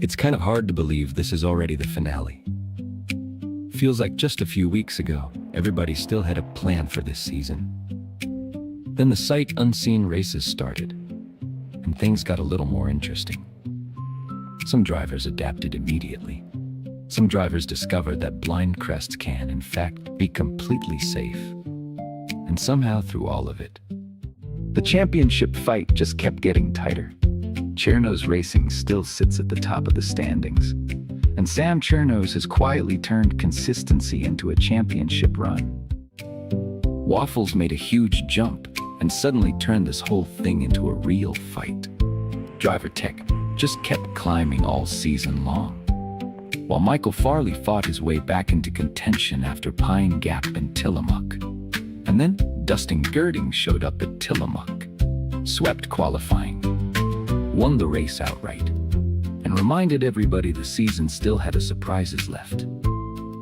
It's kind of hard to believe this is already the finale. Feels like just a few weeks ago, everybody still had a plan for this season. Then the sight unseen races started, and things got a little more interesting. Some drivers adapted immediately. Some drivers discovered that blind crests can, in fact, be completely safe. And somehow, through all of it, the championship fight just kept getting tighter. Chournos Racing still sits at the top of the standings, and Sam Chournos has quietly turned consistency into a championship run. Waffles made a huge jump and suddenly turned this whole thing into a real fight. DriverTech just kept climbing all season long, while Michael Farley fought his way back into contention after Pine Gap and Tillamook. And then Dustin Gerding showed up at Tillamook, swept qualifying, won the race outright, and reminded everybody the season still had a surprises left.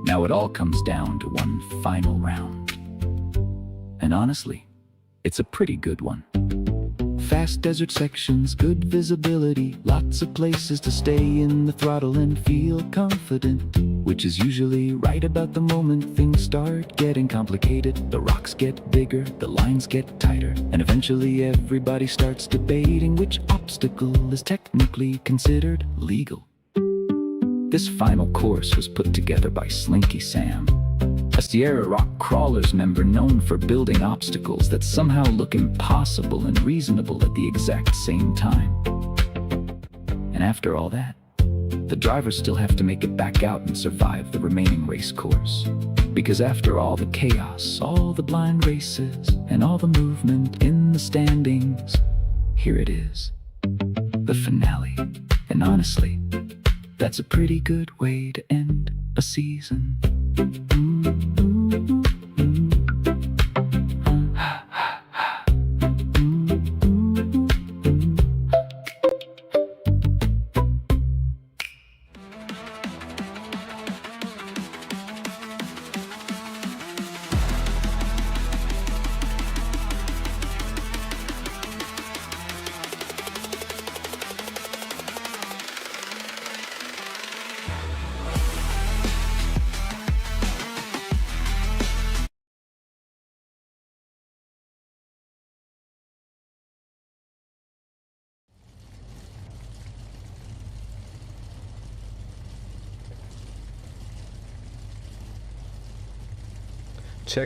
Now it all comes down to one final round. And honestly, it's a pretty good one. Fast desert sections, good visibility, lots of places to stay in the throttle and feel confident, which is usually right about the moment things start getting complicated. The rocks get bigger, the lines get tighter, and eventually everybody starts debating which obstacle is technically considered legal. This final course was put together by SlinkySam, a Sierra Rock Crawlers member known for building obstacles that somehow look impossible and reasonable at the exact same time. And after all that, the drivers still have to make it back out and survive the remaining race course. Because after all the chaos, all the blind races, and all the movement in the standings, here it is, the finale. And honestly, that's a pretty good way to end a season.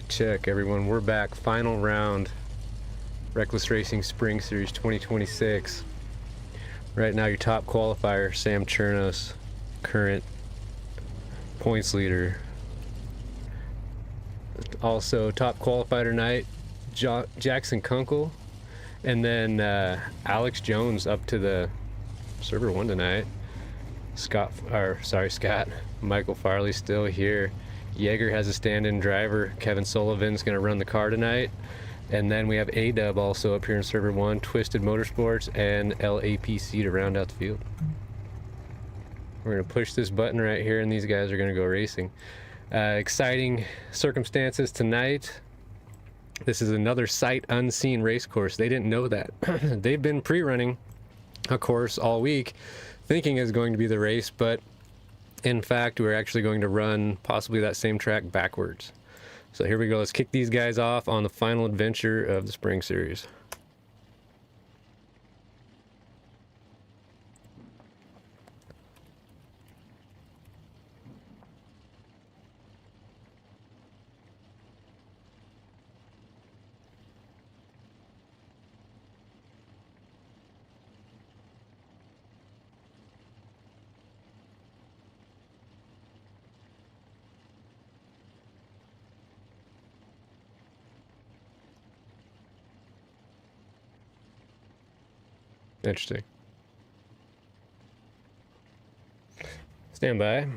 Check, everyone. We're back. Final round. Rekles Racing Spring Series 2026. Right now, your top qualifier, Sam Chournos, current points leader. Also, top qualifier tonight, Jaxon Kunkel, and then Alex Jones up to the server 1 tonight. Scott. Michael Farley still here. Jaeger has a stand-in driver. Kevin Sullivan's going to run the car tonight. And then we have A-Dub also up here in server 1, Twisted Motorsports, and LAPC to round out the field. We're going to push this button right here, and these guys are going to go racing. Exciting circumstances tonight. This is another sight unseen race course. They didn't know that. They've been pre-running a course all week, thinking it's going to be the race, but in fact, we're actually going to run possibly that same track backwards. So here we go. Let's kick these guys off on the final adventure of the Spring Series. Interesting. Stand by.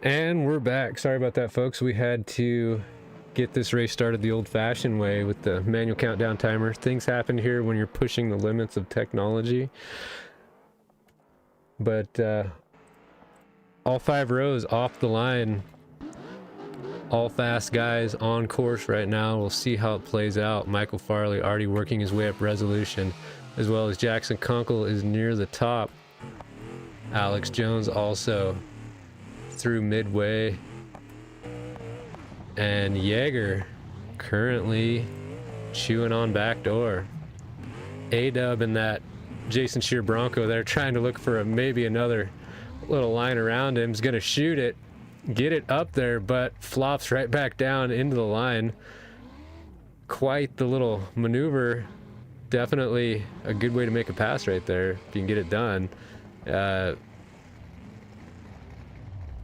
And we're back. Sorry about that, folks. We had to get this race started the old-fashioned way with the manual countdown timer. Things happen here when you're pushing the limits of technology. But all 5 rows off the line. All fast guys on course right now. We'll see how it plays out. Michael Farley already working his way up resolution, as well as Jaxon Kunkel is near the top. Alex Jones also through midway, and Jaeger currently chewing on backdoor. A-Dub and that Jason Shear Bronco, they're trying to look for maybe another little line around him. He's gonna shoot it, get it up there, but flops right back down into the line. Quite the little maneuver. Definitely a good way to make a pass right there if you can get it done.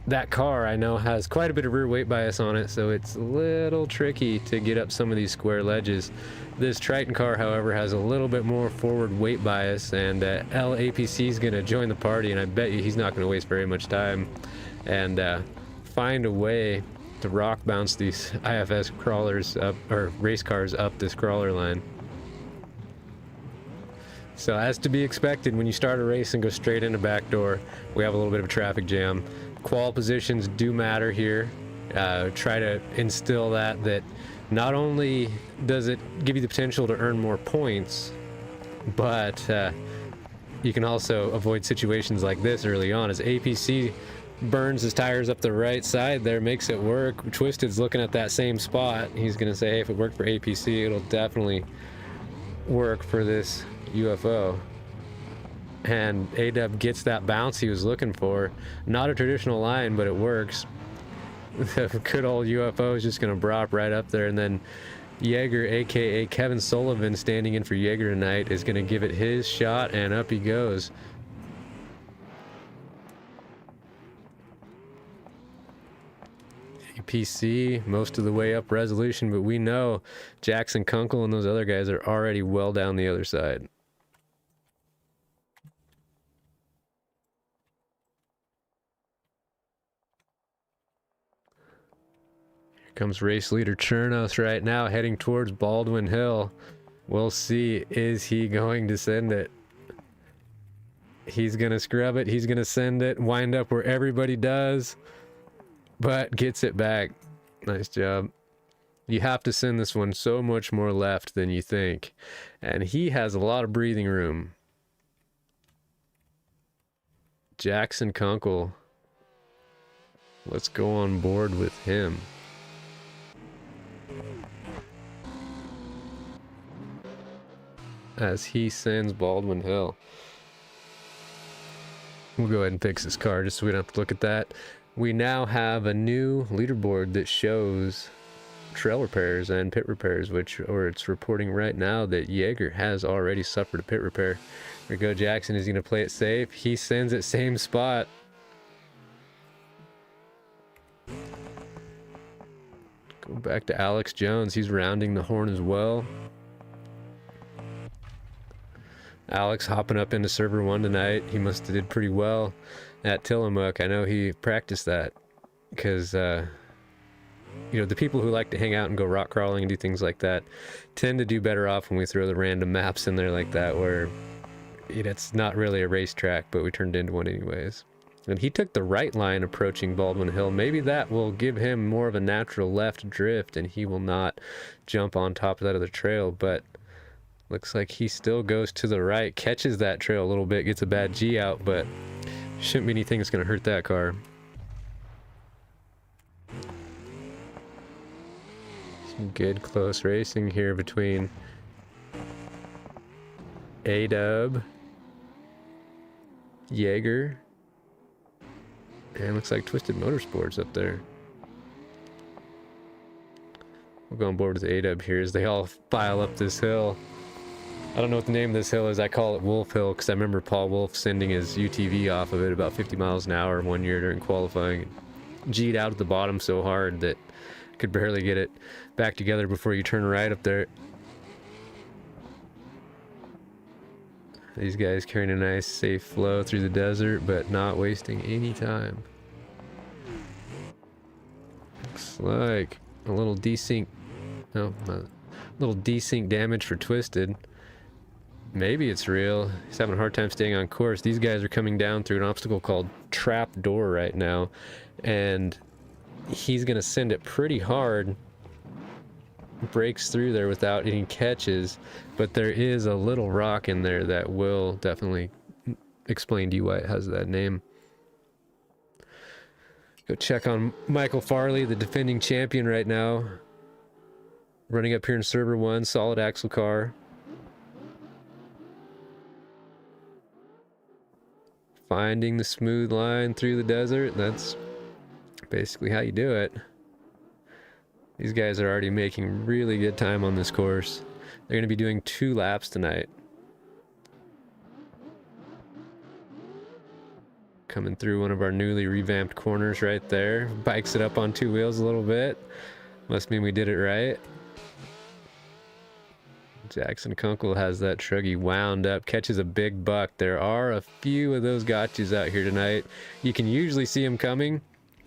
That car, I know, has quite a bit of rear weight bias on it, so it's a little tricky to get up some of these square ledges. This Triton car, however, has a little bit more forward weight bias, and LAPC is going to join the party, and I bet you he's not going to waste very much time and find a way to rock bounce these IFS crawlers up, or race cars up this crawler line. So as to be expected, when you start a race and go straight into backdoor, we have a little bit of a traffic jam. Qual positions do matter here. Try to instill that not only does it give you the potential to earn more points, but you can also avoid situations like this early on as APC burns his tires up the right side there, makes it work. Twisted's looking at that same spot. He's gonna say, hey, if it worked for APC, it'll definitely work for this UFO. And A-Dub gets that bounce he was looking for. Not a traditional line, but it works. The good old UFO is just going to drop right up there, and then Jaeger, aka Kevin Sullivan, standing in for Jaeger tonight, is going to give it his shot, and up he goes. APC most of the way up resolution, but we know Jaxon Kunkel and those other guys are already well down the other side. Comes race leader Chournos right now, heading towards Baldwin Hill. We'll see, is he going to send it? He's gonna scrub it, he's gonna send it, wind up where everybody does, but gets it back. Nice job. You have to send this one so much more left than you think, and he has a lot of breathing room. Jaxon Kunkel, let's go on board with him. As he sends Baldwin Hill. We'll go ahead and fix this car just so we don't have to look at that. We now have a new leaderboard that shows trail repairs and pit repairs, or it's reporting right now that Jaeger has already suffered a pit repair. There we go, Jaxon is going to play it safe. He sends it same spot. Go back to Alex Jones. He's rounding the horn as well. Alex hopping up into server 1 tonight. He must have did pretty well at Tillamook. I know he practiced that because, you know, the people who like to hang out and go rock crawling and do things like that tend to do better off when we throw the random maps in there like that, where it's not really a racetrack, but we turned it into one anyways. And he took the right line approaching Baldwin Hill. Maybe that will give him more of a natural left drift and he will not jump on top of that other trail, but looks like he still goes to the right, catches that trail a little bit, gets a bad G out, but shouldn't be anything that's going to hurt that car. Some good close racing here between A-Dub, Jaeger, and looks like Twisted Motorsports up there. We'll go on board with A-Dub here as they all file up this hill. I don't know what the name of this hill is. I call it Wolf Hill because I remember Paul Wolf sending his UTV off of it about 50 miles an hour one year during qualifying. G'd out at the bottom so hard that I could barely get it back together before you turn right up there. These guys carrying a nice safe flow through the desert, but not wasting any time. Looks like a little desync. No, a little desync damage for Twisted. Maybe it's real. He's having a hard time staying on course. These guys are coming down through an obstacle called Trap Door right now, and he's gonna send it pretty hard. Breaks through there without any catches, but there is a little rock in there that will definitely explain to you why it has that name. Go check on Michael Farley, the defending champion right now. Running up here in server 1, solid axle car. Finding the smooth line through the desert. That's basically how you do it. These guys are already making really good time on this course. They're going to be doing 2 laps tonight. Coming through one of our newly revamped corners right there. Bikes it up on 2 wheels a little bit. Must mean we did it right. Jaxon Kunkel has that truggy wound up, catches a big buck. There are a few of those gotchas out here tonight. You can usually see them coming,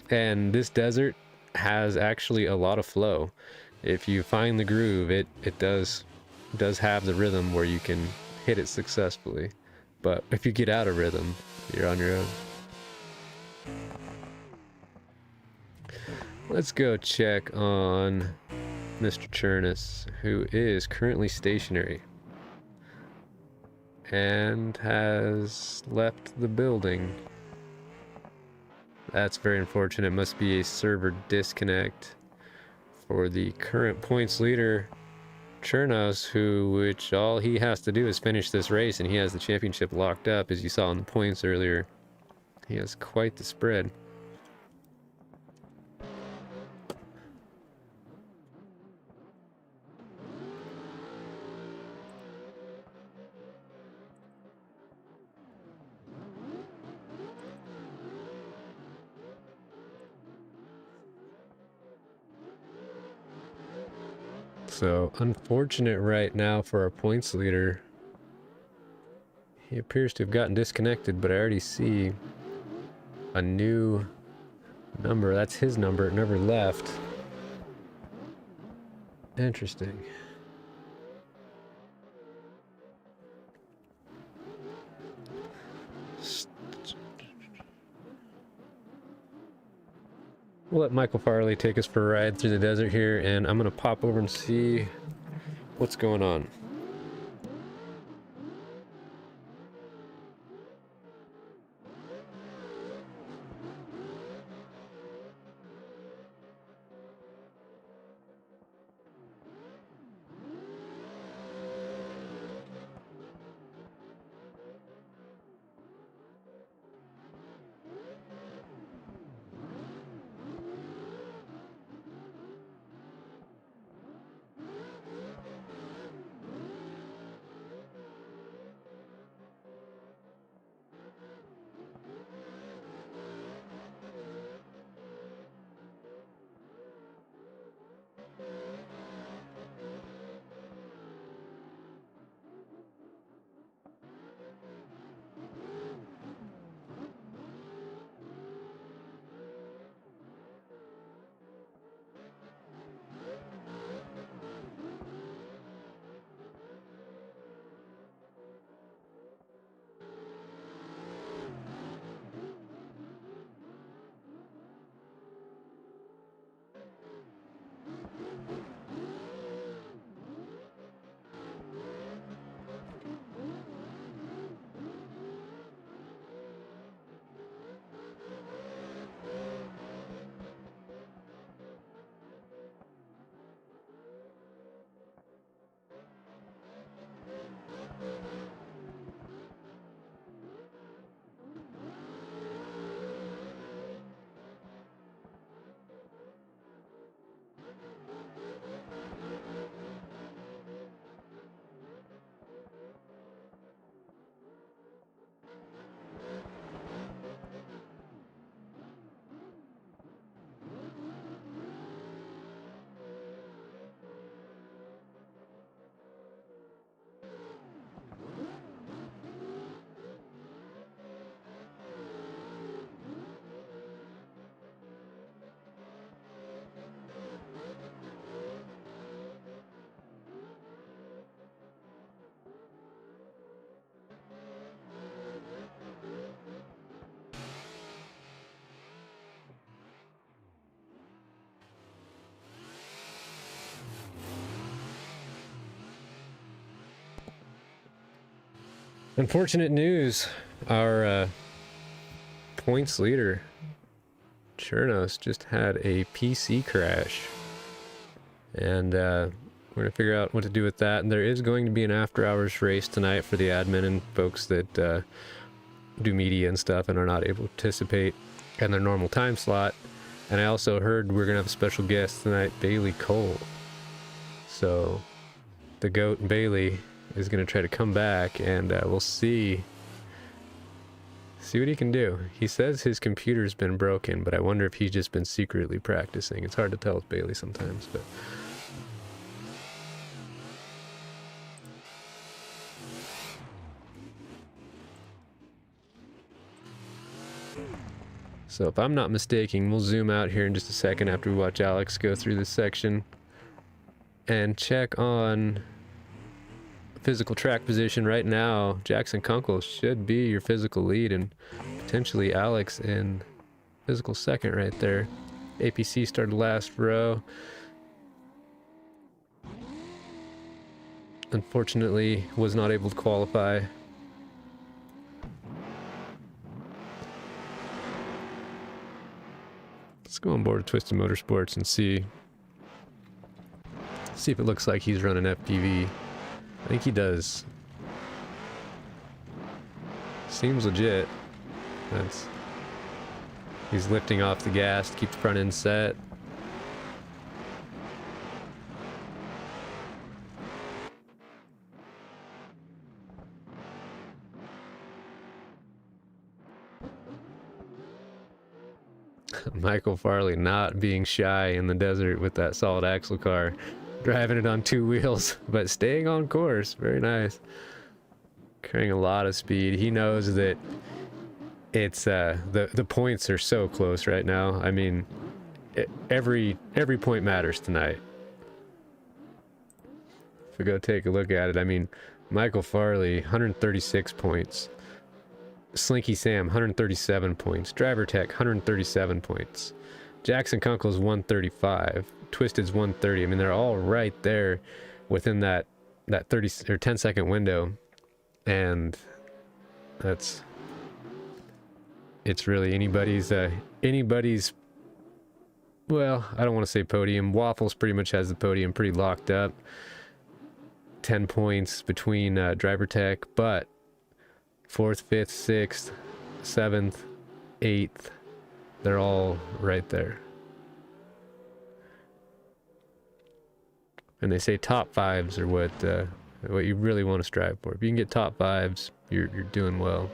and this desert has actually a lot of flow. If you find the groove, it does have the rhythm where you can hit it successfully. But if you get out of rhythm, you're on your own. Let's go check on Mr. Chournos, who is currently stationary and has left the building. That's very unfortunate. It must be a server disconnect for the current points leader, Chournos, which all he has to do is finish this race, and he has the championship locked up, as you saw in the points earlier. He has quite the spread. So, unfortunate right now for our points leader. He appears to have gotten disconnected, but I already see a new number. That's his number. It never left. Interesting. We'll let Michael Farley take us for a ride through the desert here, and I'm going to pop over and see what's going on. Unfortunate news. Our points leader, Chournos, just had a PC crash. And we're going to figure out what to do with that. And there is going to be an after-hours race tonight for the admin and folks that do media and stuff and are not able to participate in their normal time slot. And I also heard we're going to have a special guest tonight, Bailey Cole. So the GOAT Bailey is going to try to come back, and we'll see what he can do. He says his computer's been broken, but I wonder if he's just been secretly practicing. It's hard to tell with Bailey sometimes, but so if I'm not mistaken, we'll zoom out here in just a second after we watch Alex go through this section and check on physical track position. Right now, Jaxon Kunkel should be your physical lead, and potentially Alex in physical second right there. APC started last row. Unfortunately, was not able to qualify. Let's go on board with Twisted Motorsports and see if it looks like he's running FPV. I think he does. Seems legit. He's lifting off the gas to keep the front end set. Michael Farley not being shy in the desert with that solid axle car. Driving it on 2 wheels, but staying on course. Very nice. Carrying a lot of speed. He knows that it's the points are so close right now. I mean, every point matters tonight. If we go take a look at it, I mean, Michael Farley 136 points. SlinkySam 137 points. DriverTech 137 points. Jaxon Kunkel's 135. Twisted's 130. I mean, they're all right there within that 30 or 10-second window, and it's really anybody's. Well, I don't want to say podium. Waffles pretty much has the podium pretty locked up. 10 points between DriverTech, but 4th, 5th, 6th, 7th, 8th, they're all right there. And they say top 5s are what you really want to strive for. If you can get top 5s, you're doing well.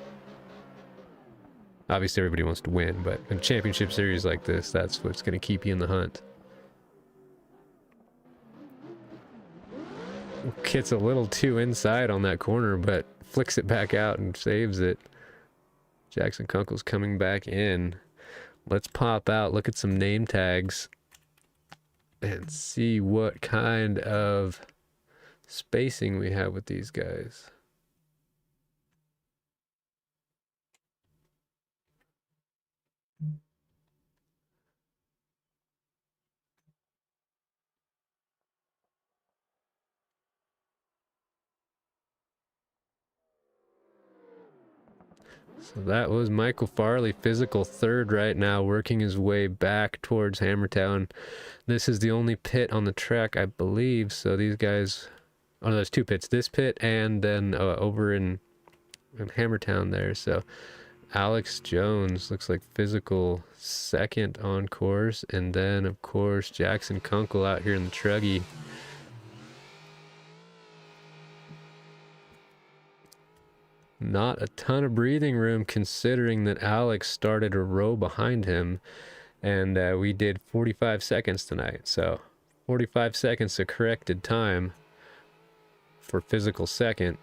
Obviously, everybody wants to win, but in a championship series like this, that's what's going to keep you in the hunt. Gets a little too inside on that corner, but flicks it back out and saves it. Jaxon Kunkel's coming back in. Let's pop out, look at some name tags, and see what kind of spacing we have with these guys. So that was Michael Farley, physical 3rd right now, working his way back towards Hammertown. This is the only pit on the track, I believe. So these guys, oh no, there's 2 pits. This pit and then over in Hammertown there. So Alex Jones looks like physical 2nd on course. And then, of course, Jaxon Kunkel out here in the truggy. Not a ton of breathing room considering that Alex started a row behind him, and we did 45 seconds tonight. So 45 seconds of corrected time for physical 2nd.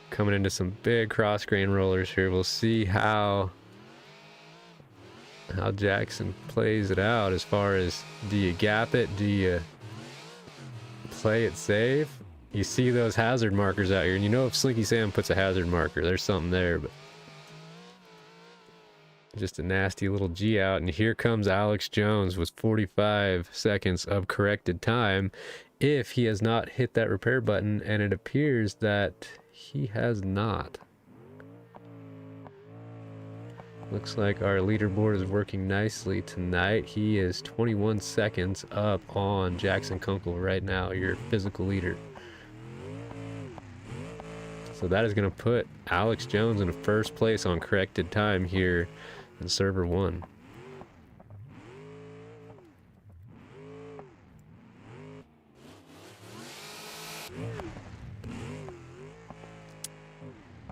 Coming into some big cross grain rollers here. We'll see how Jaxon plays it out as far as, do you gap it? Do you play it safe? You see those hazard markers out here, and you know if SlinkySam puts a hazard marker, there's something there. But Just a nasty little G out. And here comes Alex Jones with 45 seconds of corrected time if he has not hit that repair button, and it appears that he has not. Looks like our leaderboard is working nicely tonight. He is 21 seconds up on Jaxon Kunkel right now, your physical leader. So that is going to put Alex Jones in first place on corrected time here in server 1.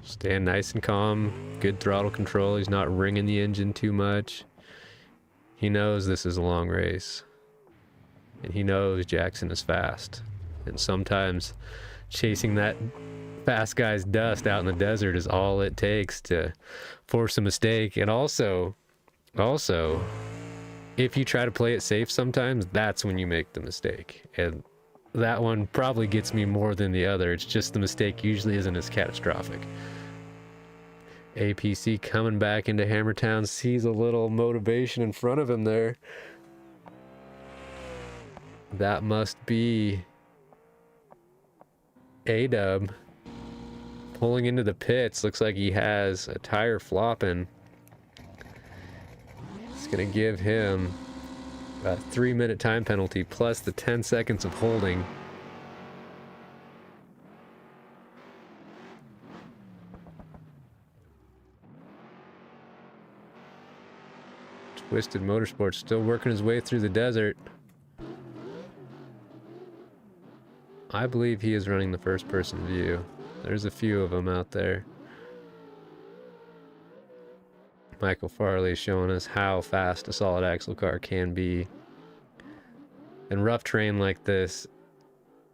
Staying nice and calm, good throttle control. He's not ringing the engine too much. He knows this is a long race. And he knows Jaxon is fast. And sometimes chasing that fast guy's dust out in the desert is all it takes to force a mistake. And also, if you try to play it safe sometimes, that's when you make the mistake. And that one probably gets me more than the other. It's just the mistake usually isn't as catastrophic. APC coming back into Hammertown, sees a little motivation in front of him there. That must be A-Dub pulling into the pits. Looks like he has a tire flopping. It's gonna give him a 3-minute time penalty plus the 10 seconds of holding. Twisted Motorsports still working his way through the desert. I believe he is running the first person view. There's a few of them out there. Michael Farley showing us how fast a solid axle car can be. In rough terrain like this,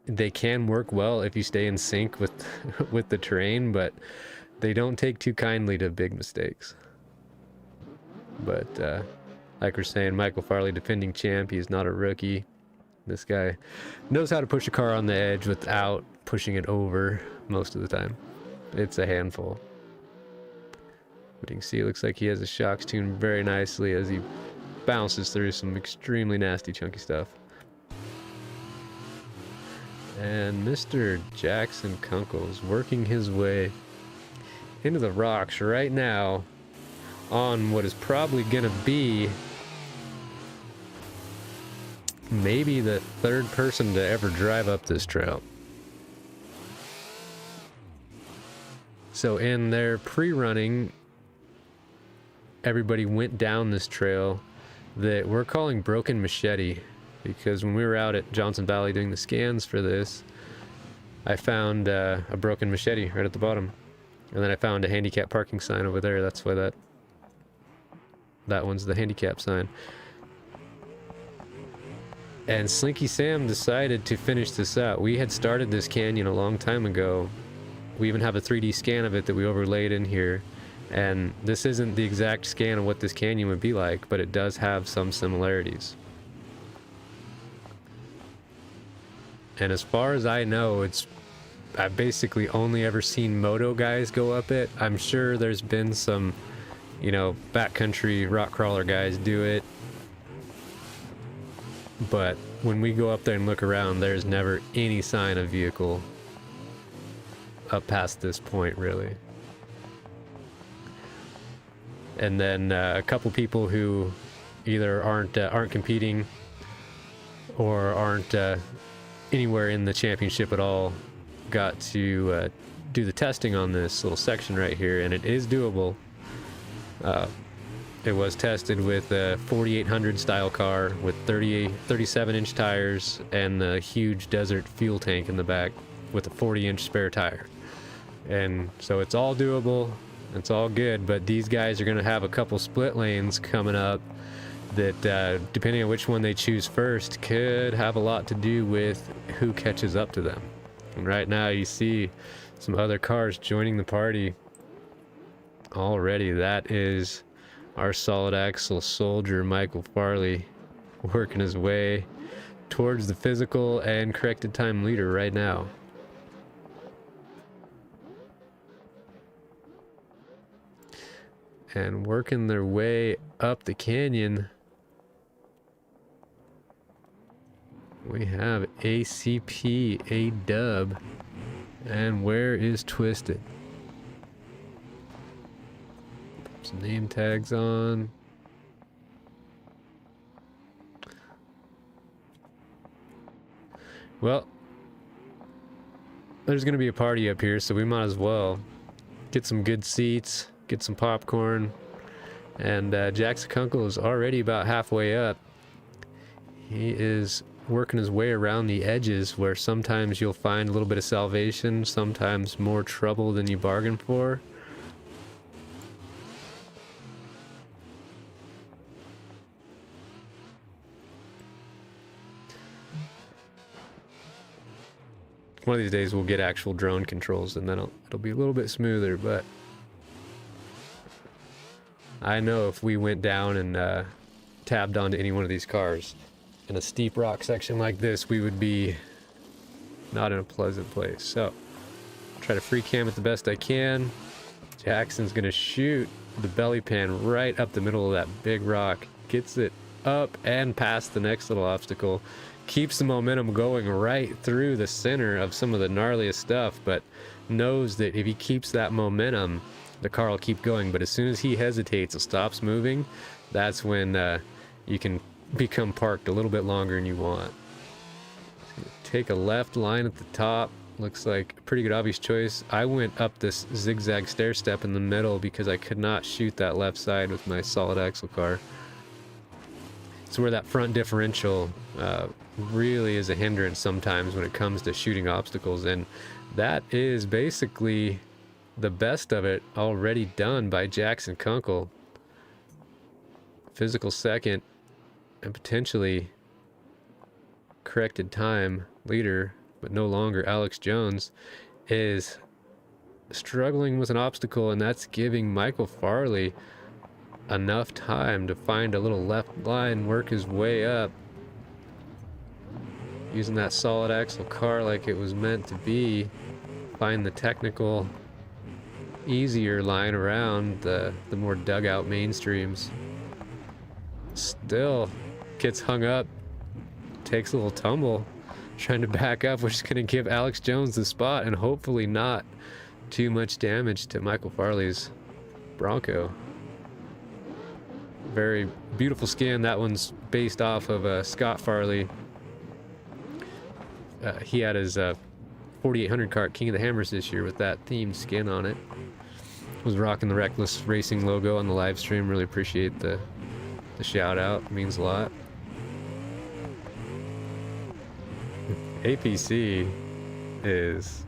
they can work well if you stay in sync with with the terrain, but they don't take too kindly to big mistakes. But like we're saying, Michael Farley, defending champ, he's not a rookie. This guy knows how to push a car on the edge without pushing it over most of the time. It's a handful. But you can see it looks like he has his shocks tuned very nicely as he bounces through some extremely nasty chunky stuff. And Mr. Jaxon Kunkel is working his way into the rocks right now on what is probably going to be maybe the third person to ever drive up this trail. So in their pre-running, everybody went down this trail that we're calling Broken Machete, because when we were out at Johnson Valley doing the scans for this, I found a broken machete right at the bottom. And then I found a handicap parking sign over there. That's why that one's the handicap sign. And SlinkySam decided to finish this out. We had started this canyon a long time ago. We even have a 3D scan of it that we overlaid in here. And this isn't the exact scan of what this canyon would be like, but it does have some similarities. And as far as I know, I've basically only ever seen moto guys go up it. I'm sure there's been some, backcountry rock crawler guys do it. But when we go up there and look around, there's never any sign of vehicle up past this point, really. And then a couple people who either aren't competing or aren't anywhere in the championship at all got to do the testing on this little section right here, and it is doable. It was tested with a 4800 style car with 37-inch tires and a huge desert fuel tank in the back with a 40-inch spare tire. And so it's all doable, it's all good, but these guys are going to have a couple split lanes coming up that, depending on which one they choose first, could have a lot to do with who catches up to them. And right now you see some other cars joining the party already. That is our solid axle soldier, Michael Farley, working his way towards the physical and corrected time leader right now. and working their way up the canyon. We have ACP, A-Dub, and where is Twisted? Put some name tags on. Well, there's going to be a party up here, so we might as well get some good seats, get some popcorn, and Jaxon Kunkel is already about halfway up. He is working his way around the edges where sometimes you'll find a little bit of salvation, sometimes more trouble than you bargained for. One of these days we'll get actual drone controls and then it'll be a little bit smoother, but I know if we went down and tabbed onto any one of these cars in a steep rock section like this, we would be not in a pleasant place. So try to free cam it the best I can. Jackson's gonna shoot the belly pan right up the middle of that big rock, gets it up and past the next little obstacle, keeps the momentum going right through the center of some of the gnarliest stuff, but knows that if he keeps that momentum, the car will keep going. But as soon as he hesitates and stops moving, that's when you can become parked a little bit longer than you want. Take a left line at the top. Looks like a pretty good obvious choice. I went up this zigzag stair step in the middle because I could not shoot that left side with my solid axle car. It's where that front differential really is a hindrance sometimes when it comes to shooting obstacles, and that is basically the best of it already done by Jaxon Kunkel. Physical second and potentially corrected time leader, but no longer Alex Jones, is struggling with an obstacle, and that's giving Michael Farley enough time to find a little left line, work his way up, using that solid axle car like it was meant to be, find the technical easier line around the more dugout mainstreams. Still gets hung up, takes a little tumble, trying to back up, which is going to give Alex Jones the spot and hopefully not too much damage to Michael Farley's Bronco. Very beautiful skin. That one's based off of Scott Farley. He had his 4800 kart King of the Hammers this year with that themed skin on it. Was rocking the Rekles Racing logo on the live stream. Really appreciate the shout out. It means a lot. APC is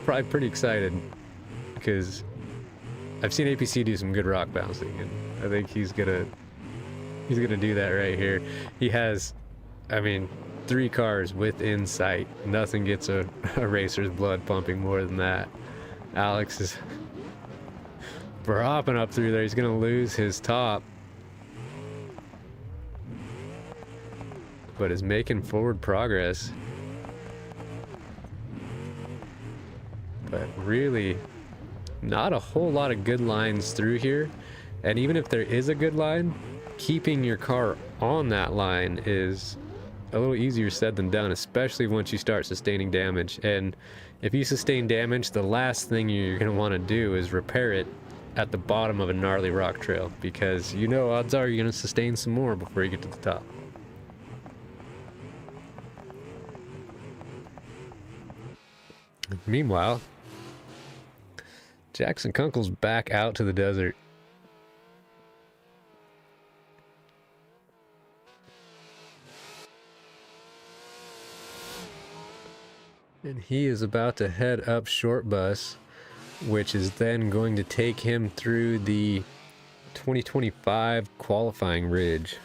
probably pretty excited because I've seen APC do some good rock bouncing, and I think he's gonna do that right here. He has, I mean, 3 cars within sight. Nothing gets a racer's blood pumping more than that. Alex is hopping up through there. He's gonna lose his top, but is making forward progress. But really, not a whole lot of good lines through here. And even if there is a good line, keeping your car on that line is a little easier said than done, especially once you start sustaining damage. And if you sustain damage, the last thing you're going to want to do is repair it at the bottom of a gnarly rock trail, because you know odds are you're going to sustain some more before you get to the top. Meanwhile, Jaxon Kunkel's back out to the desert. And he is about to head up short bus, which is then going to take him through the 2025 qualifying ridge.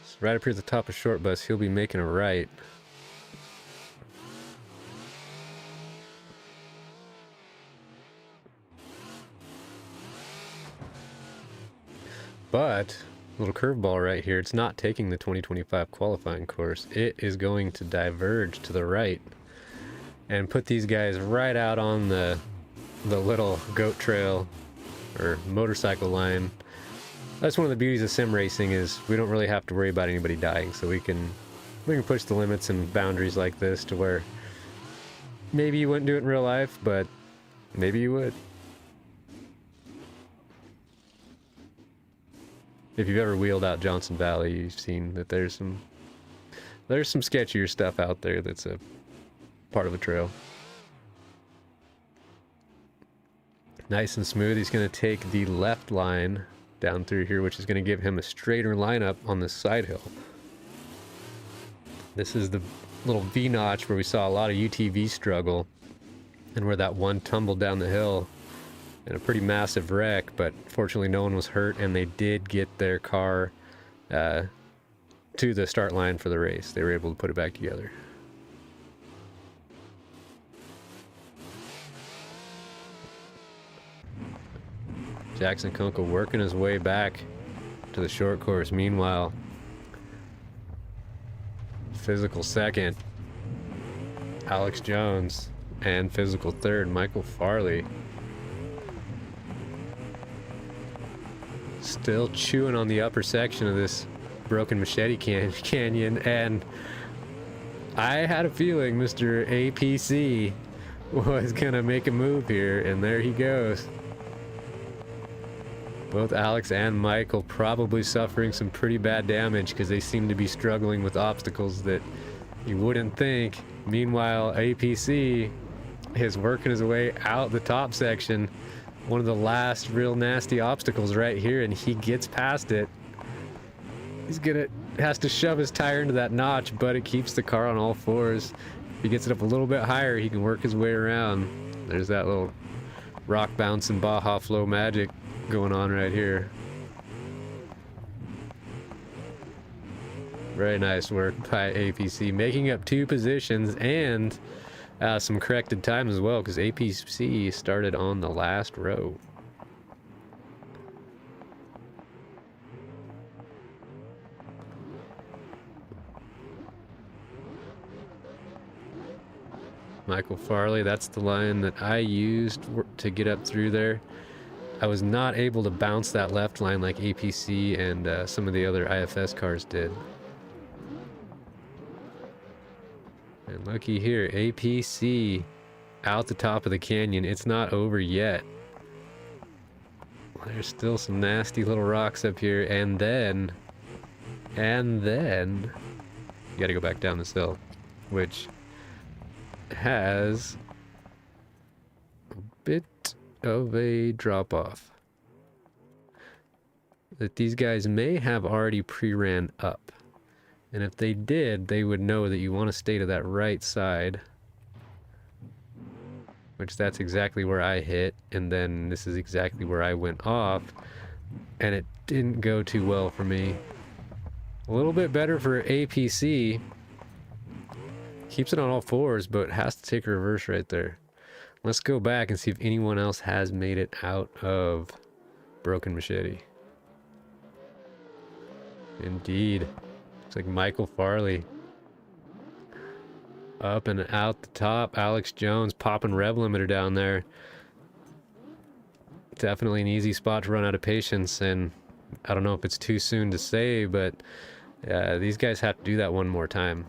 So right up here at the top of short bus, he'll be making a right. But little curveball right here. It's not taking the 2025 qualifying course. It is going to diverge to the right and put these guys right out on the little goat trail or motorcycle line. That's one of the beauties of sim racing, is we don't really have to worry about anybody dying, so we can push the limits and boundaries like this to where maybe you wouldn't do it in real life, but maybe you would. If you've ever wheeled out Johnson Valley, you've seen that there's some sketchier stuff out there that's a part of a trail. Nice and smooth. He's going to take the left line down through here, which is going to give him a straighter lineup on this side hill. This is the little V-notch where we saw a lot of UTV struggle, and where that one tumbled down the hill in a pretty massive wreck, but fortunately no one was hurt, and they did get their car to the start line for the race. They were able to put it back together. Jaxon Kunkel working his way back to the short course. Meanwhile, physical second, Alex Jones, and physical third, Michael Farley. Still chewing on the upper section of this Broken Machete Canyon, and I had a feeling Mr. APC was gonna make a move here, and there he goes. Both Alex and Michael probably suffering some pretty bad damage because they seem to be struggling with obstacles that you wouldn't think. Meanwhile, APC is working his way out the top section. One of the last real nasty obstacles right here, and he gets past it. Has to shove his tire into that notch, but it keeps the car on all fours. If he gets it up a little bit higher, he can work his way around. There's that little rock bouncing Baja flow magic going on right here. Very nice work by APC, making up 2 positions and some corrected time as well, because APC started on the last row. Michael Farley, that's the line that I used to get up through there. I was not able to bounce that left line like APC and some of the other IFS cars did. And looky here, APC out the top of the canyon. It's not over yet. There's still some nasty little rocks up here, and then you gotta go back down this hill, which has a bit of a drop off that these guys may have already pre-ran up, and if they did, they would know that you want to stay to that right side, which that's exactly where I hit, and then this is exactly where I went off, and it didn't go too well for me. A little bit better for APC. Keeps it on all fours, but has to take a reverse right there. Let's go back and see if anyone else has made it out of Broken Machete. Indeed. Looks like Michael Farley. Up and out the top. Alex Jones popping rev limiter down there. Definitely an easy spot to run out of patience, and I don't know if it's too soon to say, but these guys have to do that one more time.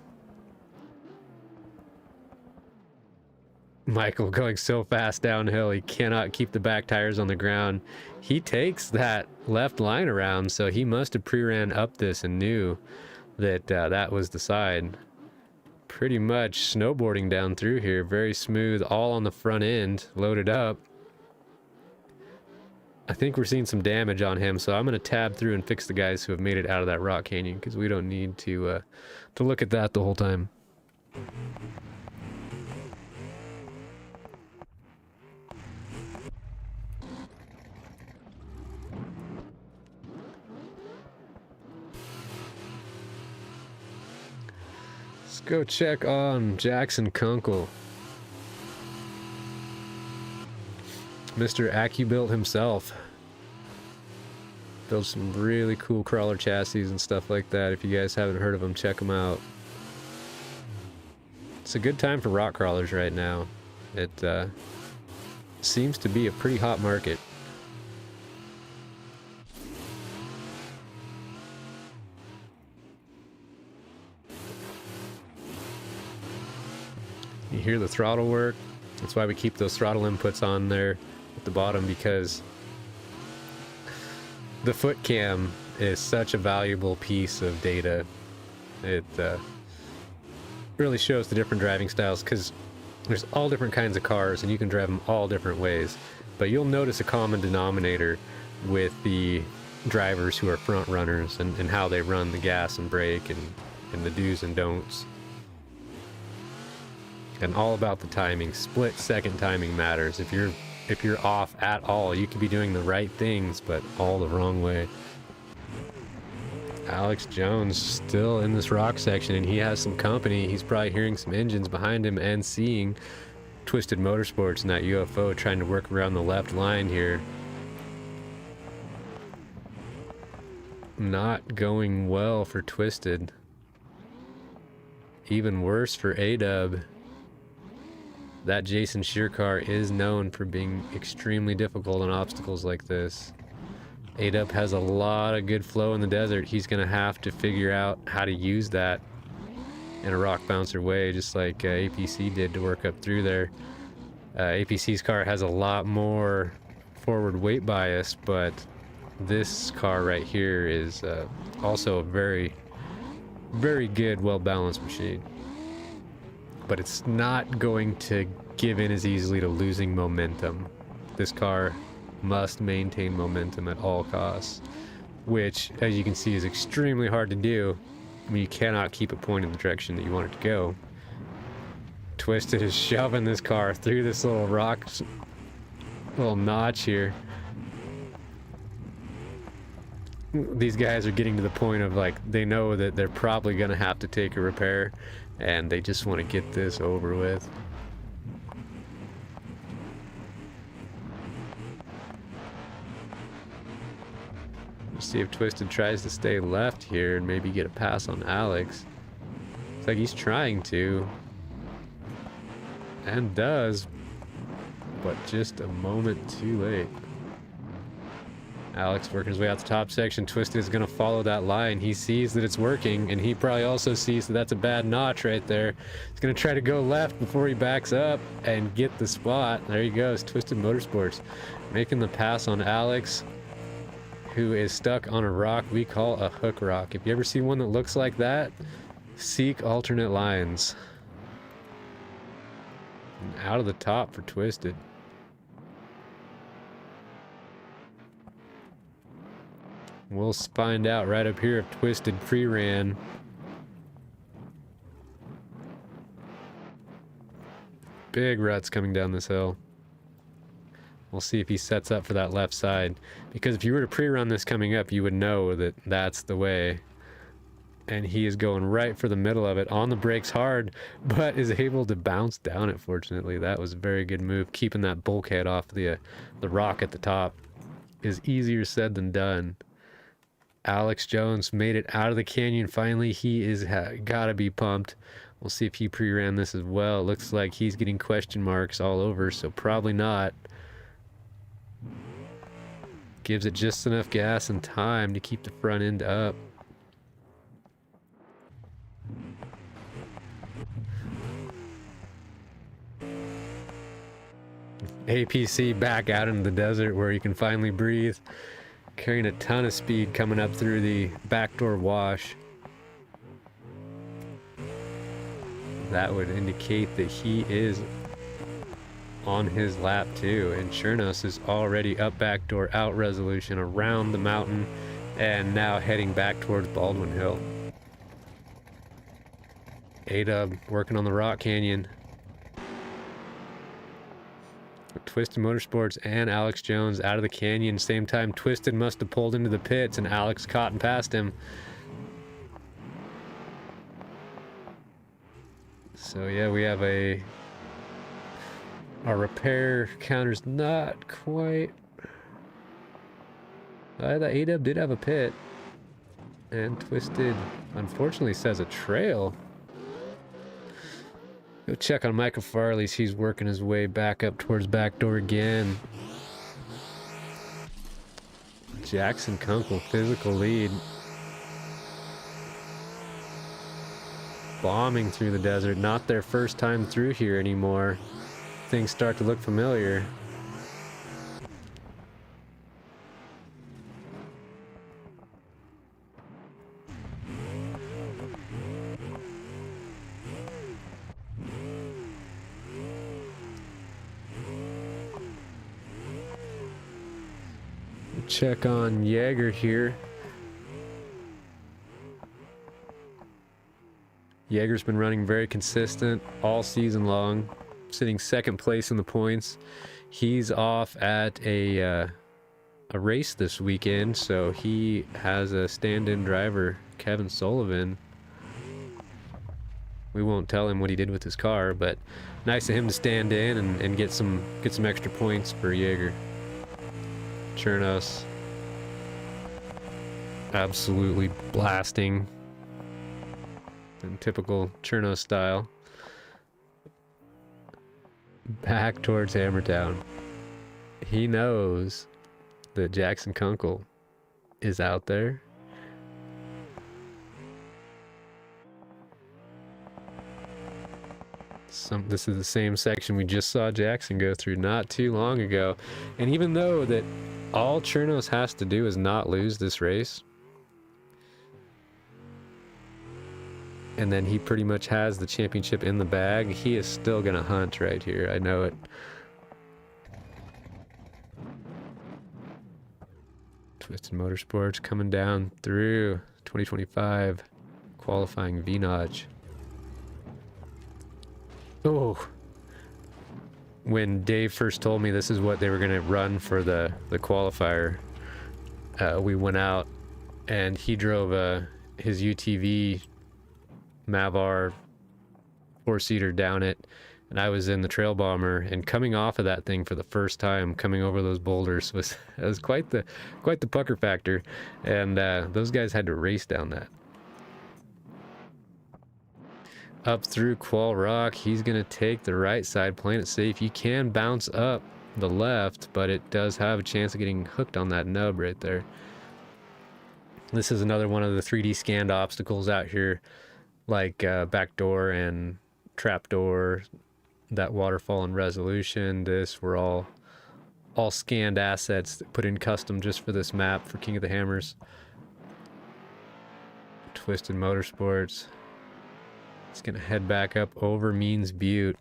Michael going so fast downhill, he cannot keep the back tires on the ground. He takes that left line around, so he must have pre-ran up this and knew that that was the side. Pretty much snowboarding down through here, very smooth, all on the front end, loaded up. I think we're seeing some damage on him, so I'm going to tab through and fix the guys who have made it out of that rock canyon, because we don't need to look at that the whole time. Let's go check on Jaxon Kunkel. Mr. AccuBuilt himself. Built some really cool crawler chassis and stuff like that. If you guys haven't heard of them, check them out. It's a good time for rock crawlers right now. It seems to be a pretty hot market. You hear the throttle work. That's why we keep those throttle inputs on there at the bottom, because the foot cam is such a valuable piece of data. It really shows the different driving styles, because there's all different kinds of cars and you can drive them all different ways. But you'll notice a common denominator with the drivers who are front runners and how they run the gas and brake and the do's and don'ts. And all about the timing. Split second timing matters. If you're off at all, you could be doing the right things but all the wrong way. Alex Jones still in this rock section, and he has some company. He's probably hearing some engines behind him and seeing Twisted Motorsports in that UFO trying to work around the left line here. Not going well for Twisted. Even worse for A-Dub. That Jason Shear car is known for being extremely difficult on obstacles like this. A-Dub has a lot of good flow in the desert. He's going to have to figure out how to use that in a rock bouncer way, just like APC did to work up through there. APC's car has a lot more forward weight bias, but this car right here is also a very, very good, well-balanced machine. But it's not going to give in as easily to losing momentum. This car must maintain momentum at all costs, which, as you can see, is extremely hard to do. I mean, you cannot keep it pointed in the direction that you want it to go. Twisted is shoving this car through this little rock, little notch here. These guys are getting to the point of, like, they know that they're probably going to have to take a repair, and they just want to get this over with. Let's see if Twisted tries to stay left here and maybe get a pass on Alex. It's like he's trying to. And does. But just a moment too late. Alex working his way out the top section. Twisted is going to follow that line. He sees that it's working, and he probably also sees that that's a bad notch right there. He's going to try to go left before he backs up and get the spot. There he goes. Twisted Motorsports making the pass on Alex, who is stuck on a rock we call a hook rock. If you ever see one that looks like that, seek alternate lines. And out of the top for Twisted. We'll find out right up here if Twisted pre-ran. Big ruts coming down this hill. We'll see if he sets up for that left side. Because if you were to pre-run this coming up, you would know that that's the way. And he is going right for the middle of it, on the brakes hard, but is able to bounce down it, fortunately. That was a very good move. Keeping that bulkhead off the rock at the top is easier said than done. Alex Jones made it out of the canyon finally. He is gotta be pumped. We'll see if he pre-ran this as well. Looks like he's getting question marks all over, so probably not. Gives it just enough gas and time to keep the front end up. APC back out into the desert where you can finally breathe. Carrying a ton of speed coming up through the backdoor wash. That would indicate that he is on his lap too. And Chournos is already up backdoor, out resolution, around the mountain, and now heading back towards Baldwin Hill. A-Dub working on the rock canyon. Twisted Motorsports and Alex Jones out of the canyon. Same time, Twisted must have pulled into the pits and Alex caught and passed him. So yeah, we have our repair counter's not quite. The A-Dub did have a pit. And Twisted, unfortunately, says a trail. Go check on Michael Farley's. He's working his way back up towards backdoor again. Jaxon Kunkel, physical lead. Bombing through the desert. Not their first time through here anymore. Things start to look familiar. Check on Jaeger here. Jaeger's been running very consistent all season long, sitting second place in the points. He's off at a race this weekend, so he has a stand-in driver, Kevin Sullivan. We won't tell him what he did with his car, but nice of him to stand in and get some extra points for Jaeger. Chournos absolutely blasting in typical Chournos style. Back towards Hammertown. He knows that Jaxon Kunkel is out there. This is the same section we just saw Jaxon go through not too long ago. And even though that all Chournos has to do is not lose this race, and then he pretty much has the championship in the bag, he is still gonna hunt right here. I know it. Twisted Motorsports coming down through 2025 qualifying V-Notch. Oh, when Dave first told me this is what they were gonna run for the qualifier, we went out and he drove his UTV Mavar 4-seater down it, and I was in the Trail Bomber, and coming off of that thing for the first time, coming over those boulders was quite the pucker factor, and those guys had to race down that. Up through Qual Rock, he's gonna take the right side, playing it safe. You can bounce up the left, but it does have a chance of getting hooked on that nub right there. This is another one of the 3D scanned obstacles out here, like backdoor and trapdoor, that waterfall and resolution. This were all scanned assets that put in custom just for this map for King of the Hammers. Twisted Motorsports. It's gonna head back up over Means Butte.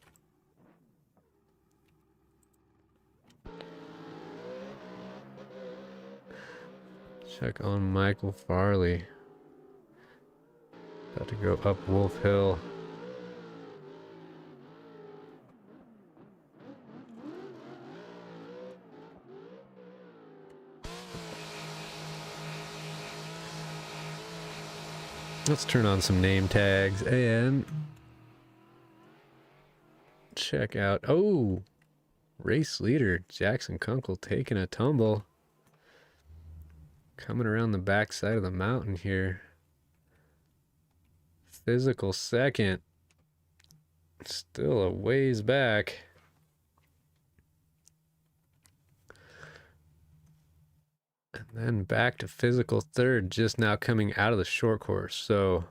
Check on Michael Farley. About to go up Wolf Hill. Let's turn on some name tags and check out. Oh, race leader Jaxon Kunkel taking a tumble. Coming around the back side of the mountain here. Physical second. Still a ways back. And then back to physical third, just now coming out of the short course. So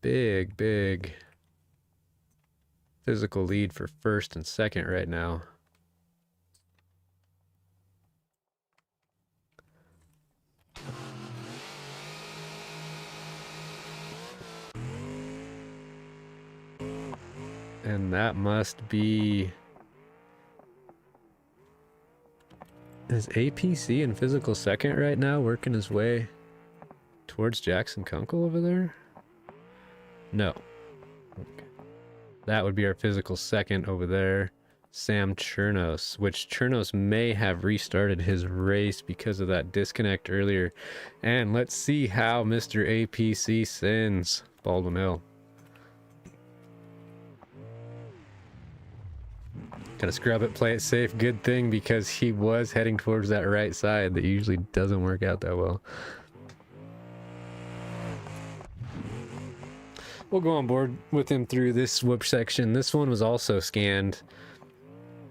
big physical lead for first and second right now. And that must be... Is APC in physical second right now, working his way towards Jaxon Kunkel over there? No. Okay. That would be our physical second over there. Sam Chournos, which Chournos may have restarted his race because of that disconnect earlier. And let's see how Mr. APC sends Baldwin Hill. Gotta scrub it, play it safe. Good thing, because he was heading towards that right side that usually doesn't work out that well. we'll go on board with him through this whoop section. This one was also scanned.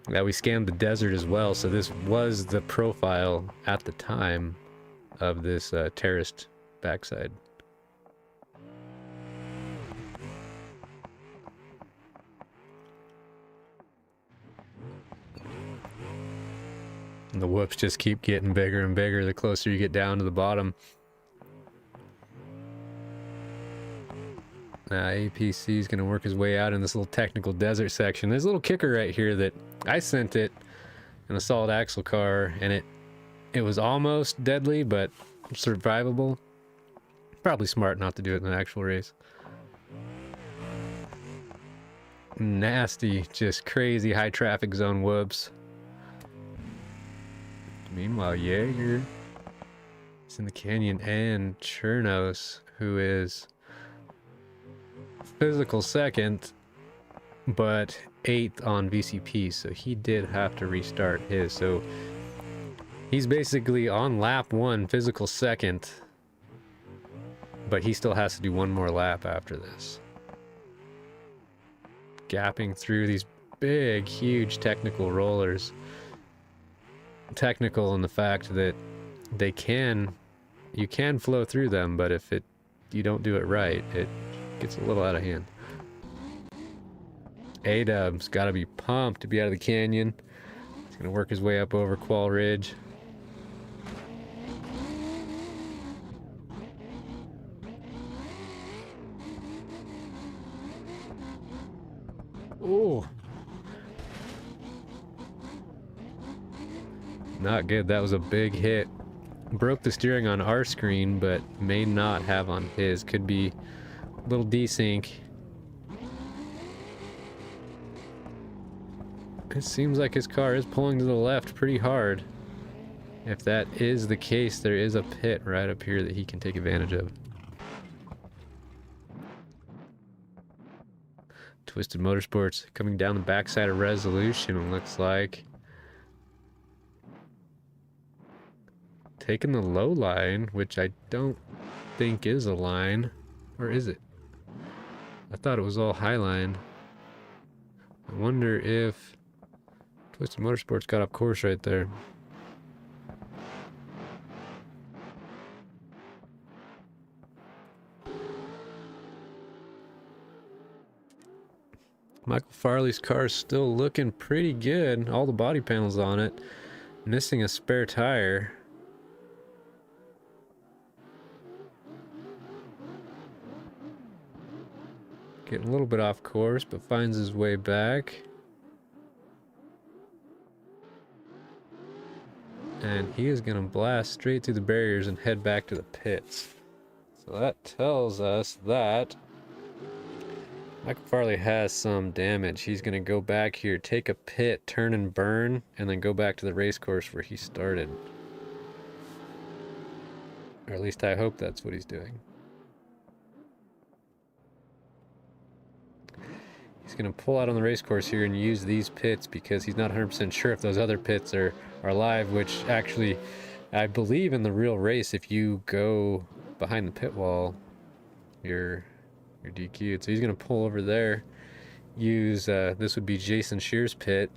We scanned the desert as well, so this was the profile at the time of this terraced backside. And the whoops just keep getting bigger and bigger the closer you get down to the bottom. Now APC is going to work his way out in this little technical desert section. There's a little kicker right here that I sent it in a solid axle car, and it was almost deadly, but survivable. Probably smart not to do it in an actual race. Nasty, just crazy high traffic zone whoops. Meanwhile, Jaeger is in the canyon, and Chournos, who is physical second, but 8th on VCP, so he did have to restart his. So he's basically on lap 1, physical second, but he still has to do one more lap after this. Gapping through these big, huge technical rollers. Technical in the fact that you can flow through them, but if you don't do it right, it gets a little out of hand. A-Dub's got to be pumped to be out of the canyon. He's going to work his way up over Qual Ridge. Oh, not good. That was a big hit. Broke the steering on our screen, but may not have on his. Could be a little desync. It seems like his car is pulling to the left pretty hard. If that is the case, there is a pit right up here that he can take advantage of. Twisted Motorsports coming down the backside of Resolution, it looks like. Taking the low line, which I don't think is a line. Or is it? I thought it was all high line. I wonder if Twisted Motorsports got up course right there. Michael Farley's car is still looking pretty good. All the body panels on it. Missing a spare tire. Getting a little bit off course, but finds his way back. And he is going to blast straight through the barriers and head back to the pits. So that tells us that Michael Farley has some damage. He's going to go back here, take a pit, turn and burn, and then go back to the race course where he started. Or at least I hope that's what he's doing. He's going to pull out on the race course here and use these pits because he's not 100% sure if those other pits are live, which actually, I believe in the real race, if you go behind the pit wall, you're DQ'd. So he's going to pull over there, use, this would be Jason Shear's pit.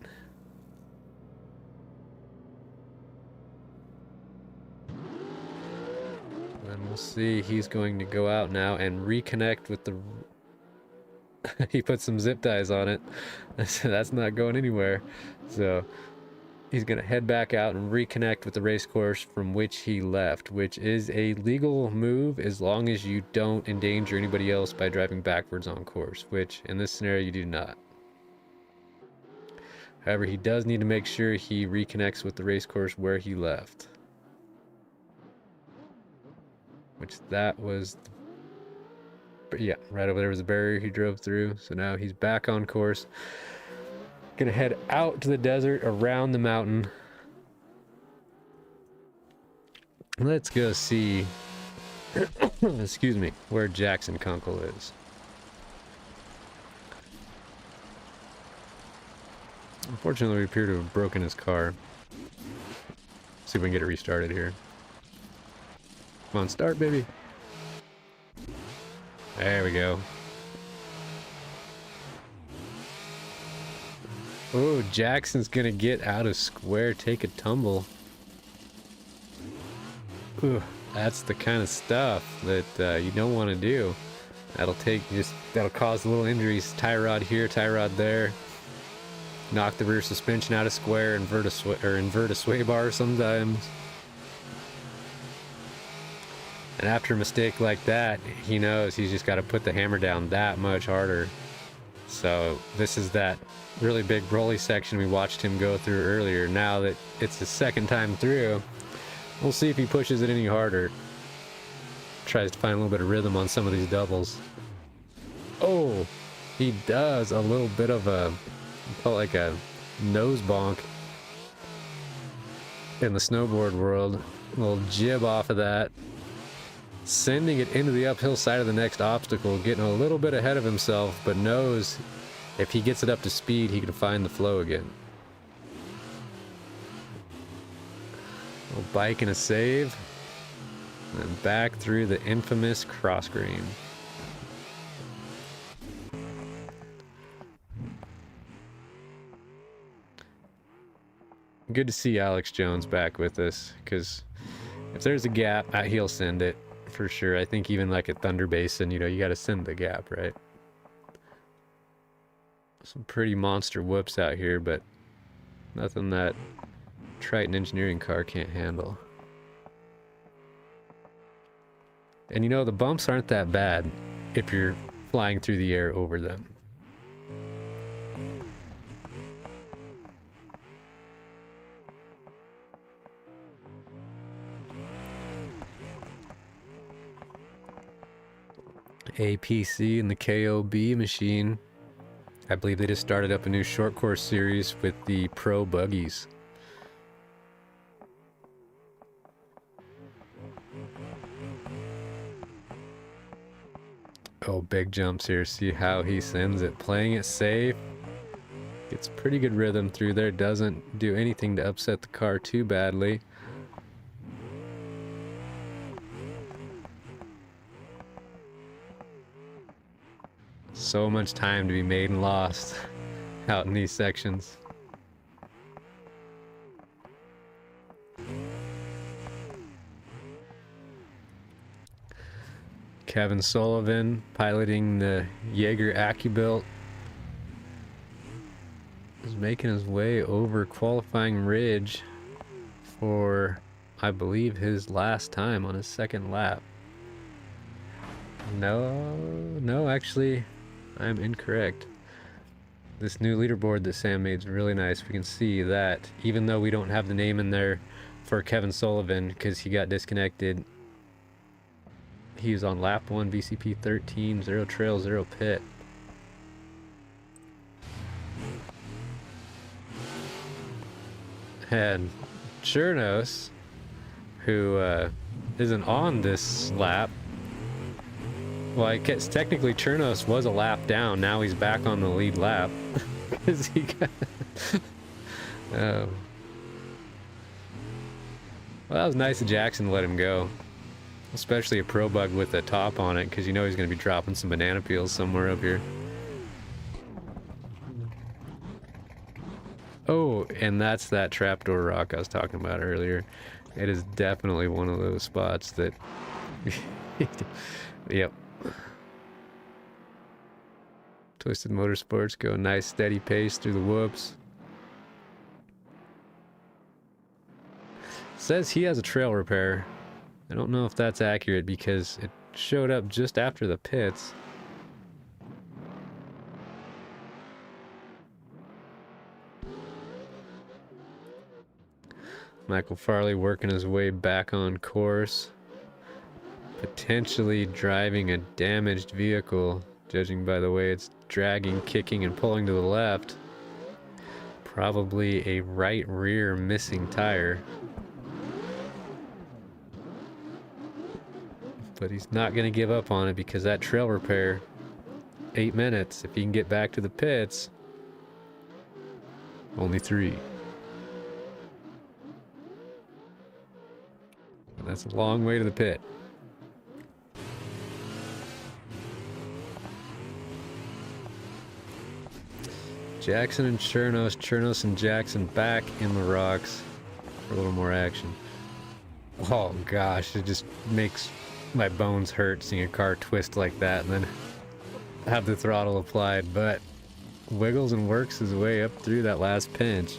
And we'll see, he's going to go out now and reconnect with the... he put some zip ties on it, so that's not going anywhere. So he's going to head back out and reconnect with the race course from which he left, which is a legal move as long as you don't endanger anybody else by driving backwards on course, which in this scenario you do not. However, he does need to make sure he reconnects with the race course where he left, which that was yeah, right over there was a barrier he drove through. So now he's back on course. Gonna head out to the desert, around the mountain. Let's go see, excuse me, where Jaxon Kunkel is. Unfortunately, we appear to have broken his car. See if we can get it restarted here. Come on, start, baby. There we go. Oh, Jackson's gonna get out of square, take a tumble. Ooh, that's the kind of stuff that you don't want to do. That'll cause little injuries. Tie rod here, tie rod there. Knock the rear suspension out of square, invert a sway bar sometimes. And after a mistake like that, he knows he's just got to put the hammer down that much harder. So this is that really big Broly section we watched him go through earlier. Now that it's his second time through, we'll see if he pushes it any harder. Tries to find a little bit of rhythm on some of these doubles. Oh, he does a little bit of a, felt like a nose bonk in the snowboard world. A little jib off of that. Sending it into the uphill side of the next obstacle, getting a little bit ahead of himself, but knows if he gets it up to speed, he can find the flow again. A little bike and a save. And back through the infamous cross grain. Good to see Alex Jones back with us, because if there's a gap, he'll send it for sure. I think even like at Thunder Basin, you know, you got to send the gap, right? Some pretty monster whoops out here, but nothing that Triton engineering car can't handle. And you know, the bumps aren't that bad if you're flying through the air over them. APC and the KOB machine. I believe they just started up a new short course series with the Pro Buggies. Oh, big jumps here. See how he sends it. Playing it safe. Gets pretty good rhythm through there. Doesn't do anything to upset the car too badly. So much time to be made and lost out in these sections. Kevin Sullivan piloting the Jaeger AccuBuilt is making his way over qualifying ridge for, I believe, his last time on his second lap. No, actually, I'm incorrect. This new leaderboard that Sam made is really nice. We can see that even though we don't have the name in there for Kevin Sullivan because he got disconnected, he was on lap 1, VCP 13, 0 trail, 0 pit. And Chournos, who isn't on this lap, well, I guess technically Chournos was a lap down. Now he's back on the lead lap. Because he got... Well, that was nice of Jaxon to let him go. Especially a Pro Bug with a top on it, because you know he's going to be dropping some banana peels somewhere up here. Oh, and that's that trapdoor rock I was talking about earlier. It is definitely one of those spots that... Yep. Twisted Motorsports go a nice steady pace through the whoops. Says he has a trail repair. I don't know if that's accurate because it showed up just after the pits. Michael Farley working his way back on course. Potentially driving a damaged vehicle, judging by the way it's dragging, kicking, and pulling to the left. Probably a right rear missing tire. But he's not going to give up on it because that trail repair, 8 minutes. If he can get back to the pits, only 3. That's a long way to the pit. Jaxon and Chournos, Chournos and Jaxon back in the rocks for a little more action. Oh gosh, it just makes my bones hurt seeing a car twist like that and then have the throttle applied, but wiggles and works his way up through that last pinch.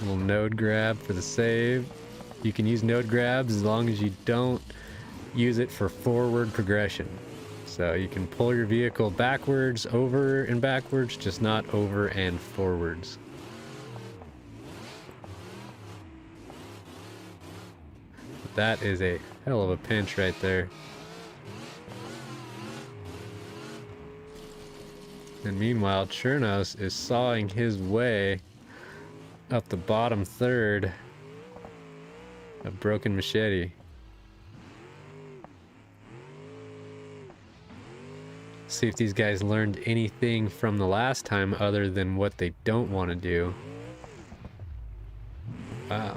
Little node grab for the save. You can use node grabs as long as you don't use it for forward progression. So you can pull your vehicle backwards, over and backwards, just not over and forwards. That is a hell of a pinch right there. And meanwhile, Chournos is sawing his way up the bottom third of Broken Machete. See if these guys learned anything from the last time other than what they don't want to do. Wow.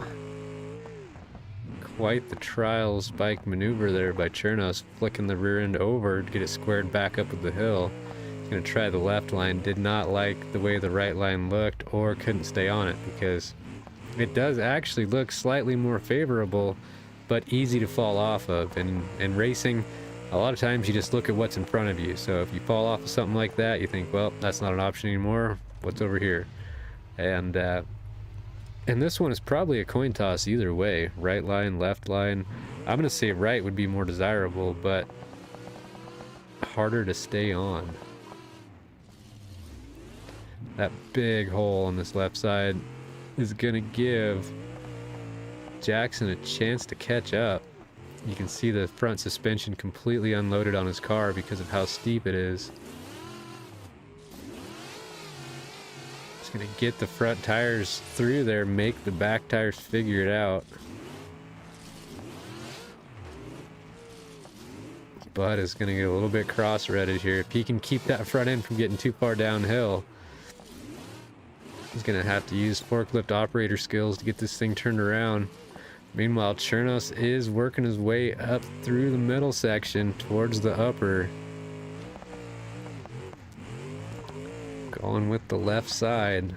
Quite the trials bike maneuver there by Chournos, flicking the rear end over to get it squared back up with the hill. He's going to try the left line. Did not like the way the right line looked or couldn't stay on it because it does actually look slightly more favorable but easy to fall off of. And racing, a lot of times you just look at what's in front of you. So if you fall off of something like that, you think, well, that's not an option anymore. What's over here? And this one is probably a coin toss either way. Right line, left line. I'm going to say right would be more desirable, but harder to stay on. That big hole on this left side is going to give Jaxon a chance to catch up. You can see the front suspension completely unloaded on his car because of how steep it is. Just gonna get the front tires through there, make the back tires figure it out. Bud is gonna get a little bit cross-redded here. If he can keep that front end from getting too far downhill, he's gonna have to use forklift operator skills to get this thing turned around. Meanwhile, Chournos is working his way up through the middle section towards the upper. Going with the left side.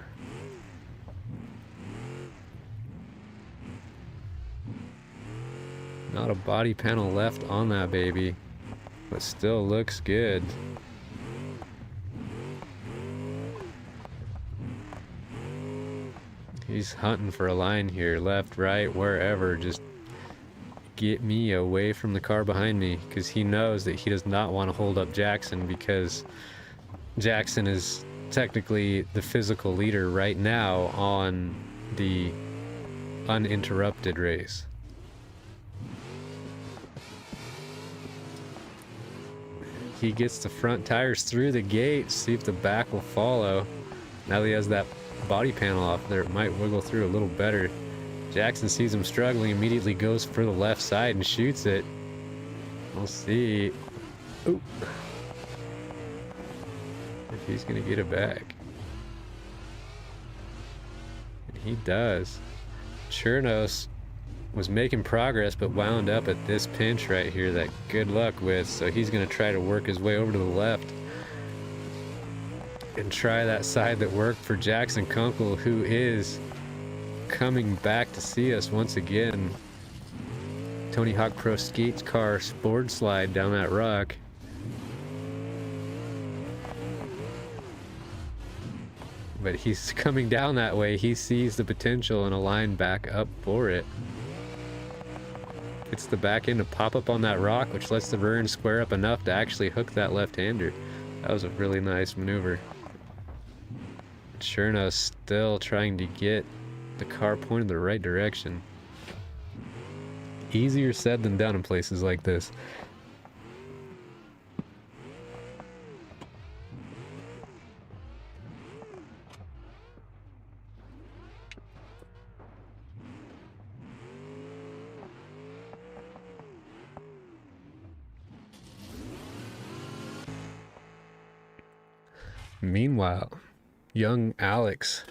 Not a body panel left on that baby, but still looks good. He's hunting for a line here, left, right, wherever. Just get me away from the car behind me, because he knows that he does not want to hold up Jaxon, because Jaxon is technically the physical leader right now on the uninterrupted race. He gets the front tires through the gate, see if the back will follow. Now that he has that body panel off there, it might wiggle through a little better. Jaxon sees him struggling, immediately goes for the left side and shoots it. We'll see. Ooh. If he's gonna get it back. And he does. Chournos was making progress but wound up at this pinch right here that good luck with, so he's gonna try to work his way over to the left and try that side that worked for Jaxon Kunkel, who is coming back to see us once again. Tony Hawk Pro Skate's car board slide down that rock. But he's coming down that way. He sees the potential and a line back up for it. It's the back end to pop up on that rock, which lets the rear end square up enough to actually hook that left-hander. That was a really nice maneuver. Chournos still trying to get the car pointed the right direction. Easier said than done in places like this. Meanwhile, young Alex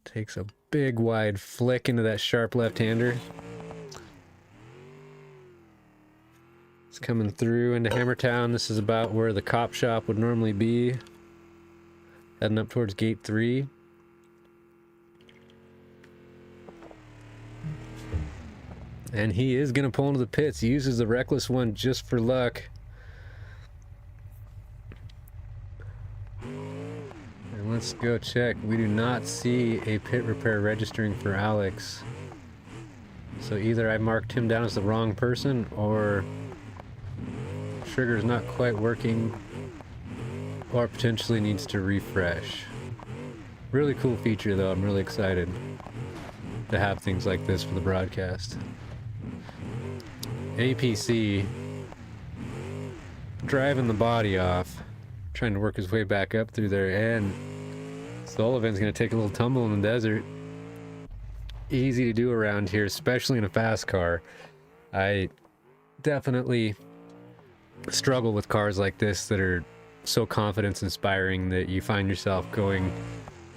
takes a big wide flick into that sharp left-hander. It's coming through into Hammertown. This is about where the cop shop would normally be. heading up towards gate 3. And he is going to pull into the pits. He uses the Rekles one just for luck. And let's go check. We do not see a pit repair registering for Alex. So either I marked him down as the wrong person, or trigger's not quite working, or potentially needs to refresh. Really cool feature though. I'm really excited to have things like this for the broadcast. APC driving the body off, trying to work his way back up through there, and Sullivan's gonna take a little tumble in the desert. Easy to do around here, especially in a fast car. I definitely struggle with cars like this that are so confidence inspiring that you find yourself going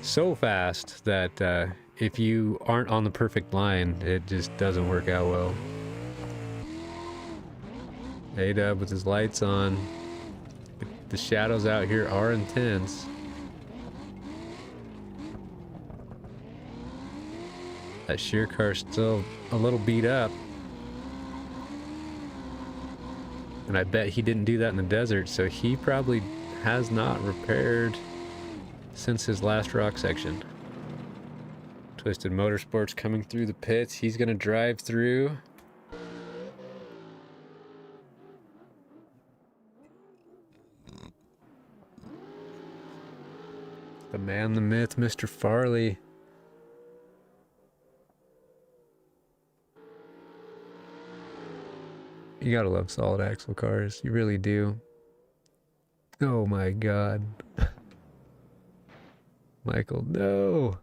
so fast that if you aren't on the perfect line, it just doesn't work out well. A-Dub with his lights on. The shadows out here are intense. That sheer car's still a little beat up. And I bet he didn't do that in the desert, so he probably has not repaired since his last rock section. Twisted Motorsports coming through the pits. He's gonna drive through. The man, the myth, Mr. Farley. You gotta love solid axle cars. You really do. Oh my God. Michael, no.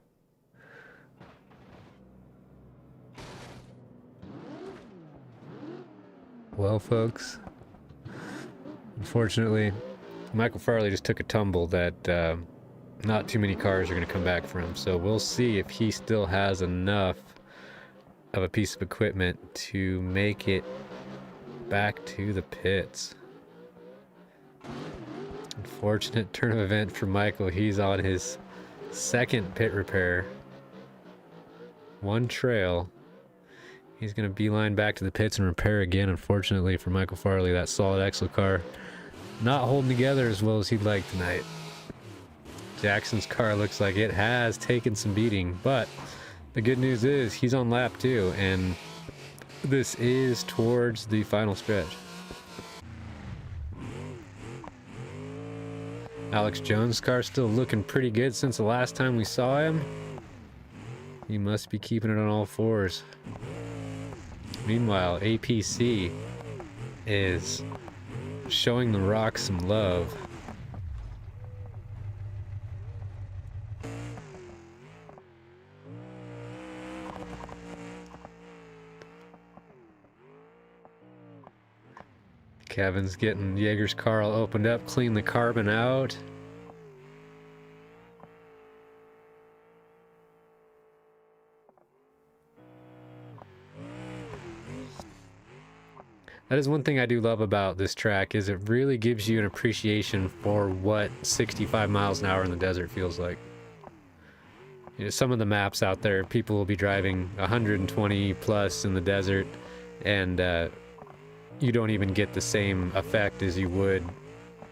Well, folks, unfortunately, Michael Farley just took a tumble that not too many cars are going to come back from. So we'll see if he still has enough of a piece of equipment to make it back to the pits. Unfortunate turn of event for Michael. He's on his second pit repair. One trail. He's going to beeline back to the pits and repair again. Unfortunately for Michael Farley, that solid axle car not holding together as well as he'd like tonight. Jackson's car looks like it has taken some beating, but the good news is he's on lap 2, and this is towards the final stretch. Alex Jones' car still looking pretty good since the last time we saw him. He must be keeping it on all fours. Meanwhile, APC is showing the Rock some love. Kevin's getting Jaeger's car all opened up, clean the carbon out. That is one thing I do love about this track, is it really gives you an appreciation for what 65 miles an hour in the desert feels like. You know, some of the maps out there, people will be driving 120 plus in the desert, and you don't even get the same effect as you would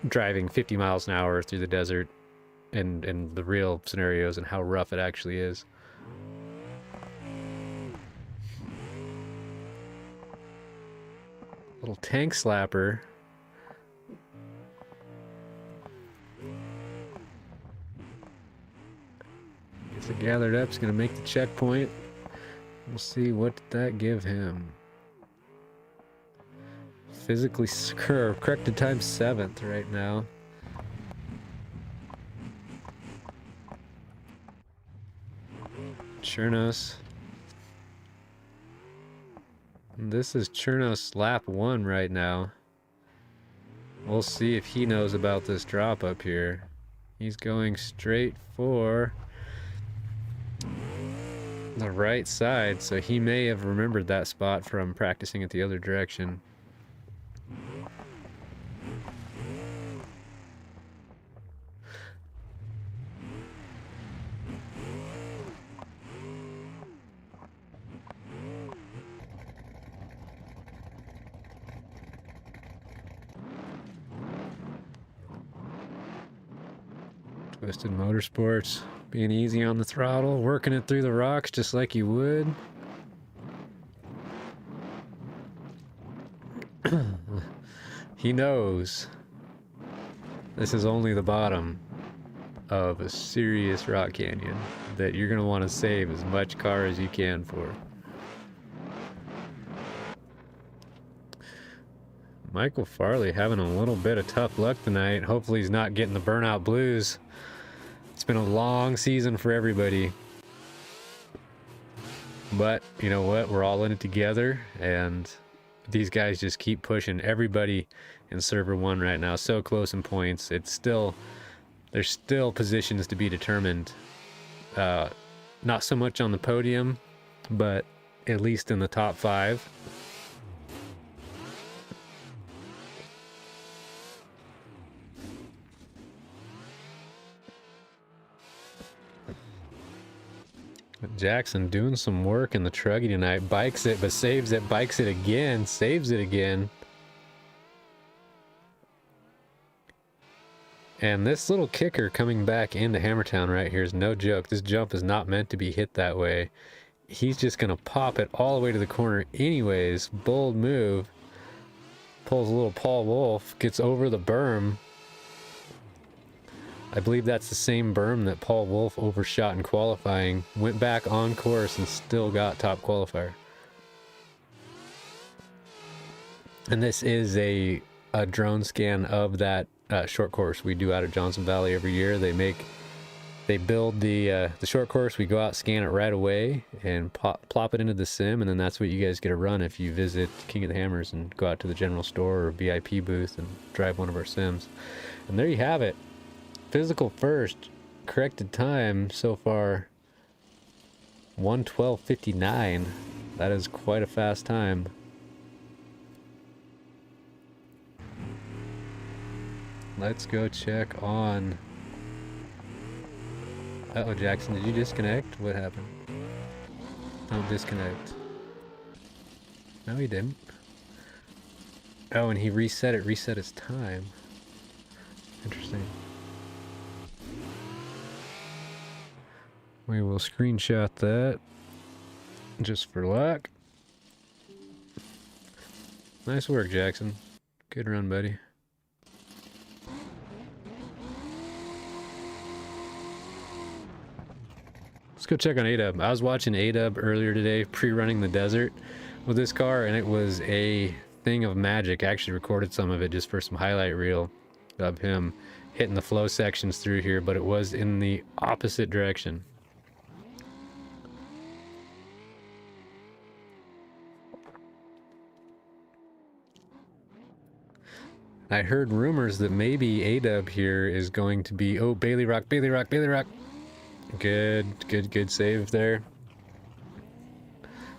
driving 50 miles an hour through the desert in the real scenarios and how rough it actually is. Little tank slapper. Gets it gathered up, it's gonna make the checkpoint. We'll see what did that give him. Physically corrected time 7th right now. Chournos. This is Chournos lap 1 right now. We'll see if he knows about this drop up here. He's going straight for the right side, so he may have remembered that spot from practicing it the other direction. Twisted Motorsports, being easy on the throttle, working it through the rocks just like you would. He knows this is only the bottom of a serious rock canyon that you're going to want to save as much car as you can for. Michael Farley having a little bit of tough luck tonight. Hopefully he's not getting the burnout blues. It's been a long season for everybody. But you know what? We're all in it together, and these guys just keep pushing. Everybody in server 1 right now so close in points. There's still positions to be determined. Not so much on the podium, but at least in the top 5. Jaxon doing some work in the truggy tonight. Bikes it, but saves it. Bikes it again. Saves it again. And this little kicker coming back into Hammertown right here is no joke. This jump is not meant to be hit that way. He's just going to pop it all the way to the corner anyways. Bold move. Pulls a little Paul Wolf. Gets over the berm. I believe that's the same berm that Paul Wolf overshot in qualifying. Went back on course and still got top qualifier. And this is a drone scan of that short course we do out of Johnson Valley every year. They build the short course. We go out, scan it right away, and plop it into the sim, and then that's what you guys get to run if you visit King of the Hammers and go out to the general store or VIP booth and drive one of our sims. And there you have it. Physical first, corrected time so far 1:12:59. That is quite a fast time. Let's go check on. Uh-oh, Jaxon, did you disconnect? What happened? Don't disconnect. No, he didn't. Oh, and he reset his time. Interesting. We will screenshot that just for luck. Nice work, Jaxon. Good run, buddy. Let's go check on A-Dub. I was watching A-Dub earlier today, pre-running the desert with this car, and it was a thing of magic. I actually recorded some of it just for some highlight reel of him hitting the flow sections through here, but it was in the opposite direction. I heard rumors that maybe A-Dub here is going to be... Oh, Bailey Rock, Bailey Rock, Bailey Rock. Good save there.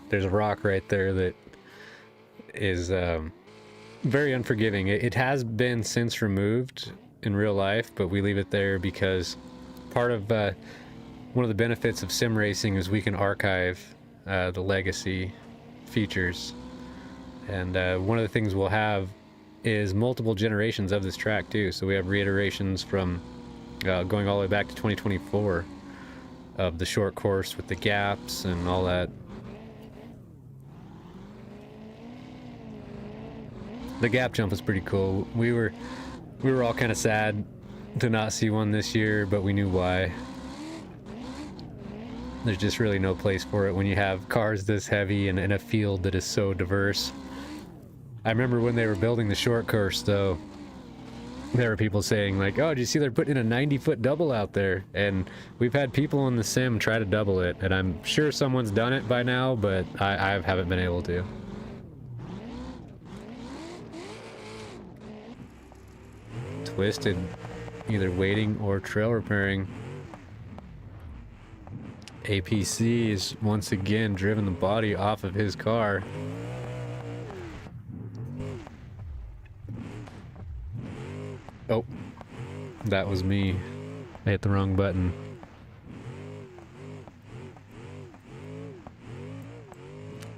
There's a rock right there that is very unforgiving. It has been since removed in real life, but we leave it there because part of one of the benefits of sim racing is we can archive the legacy features. And one of the things we'll have is multiple generations of this track too. So we have reiterations from going all the way back to 2024 of the short course with the gaps and all that. The gap jump is pretty cool. We were all kind of sad to not see one this year, but we knew why. There's just really no place for it when you have cars this heavy and in a field that is so diverse. I remember when they were building the short course, though, there were people saying, like, oh, did you see they're putting in a 90-foot double out there? And we've had people in the sim try to double it, and I'm sure someone's done it by now, but I haven't been able to. Twisted, either waiting or trail repairing. APC is once again driven the body off of his car. Oh, that was me. I hit the wrong button.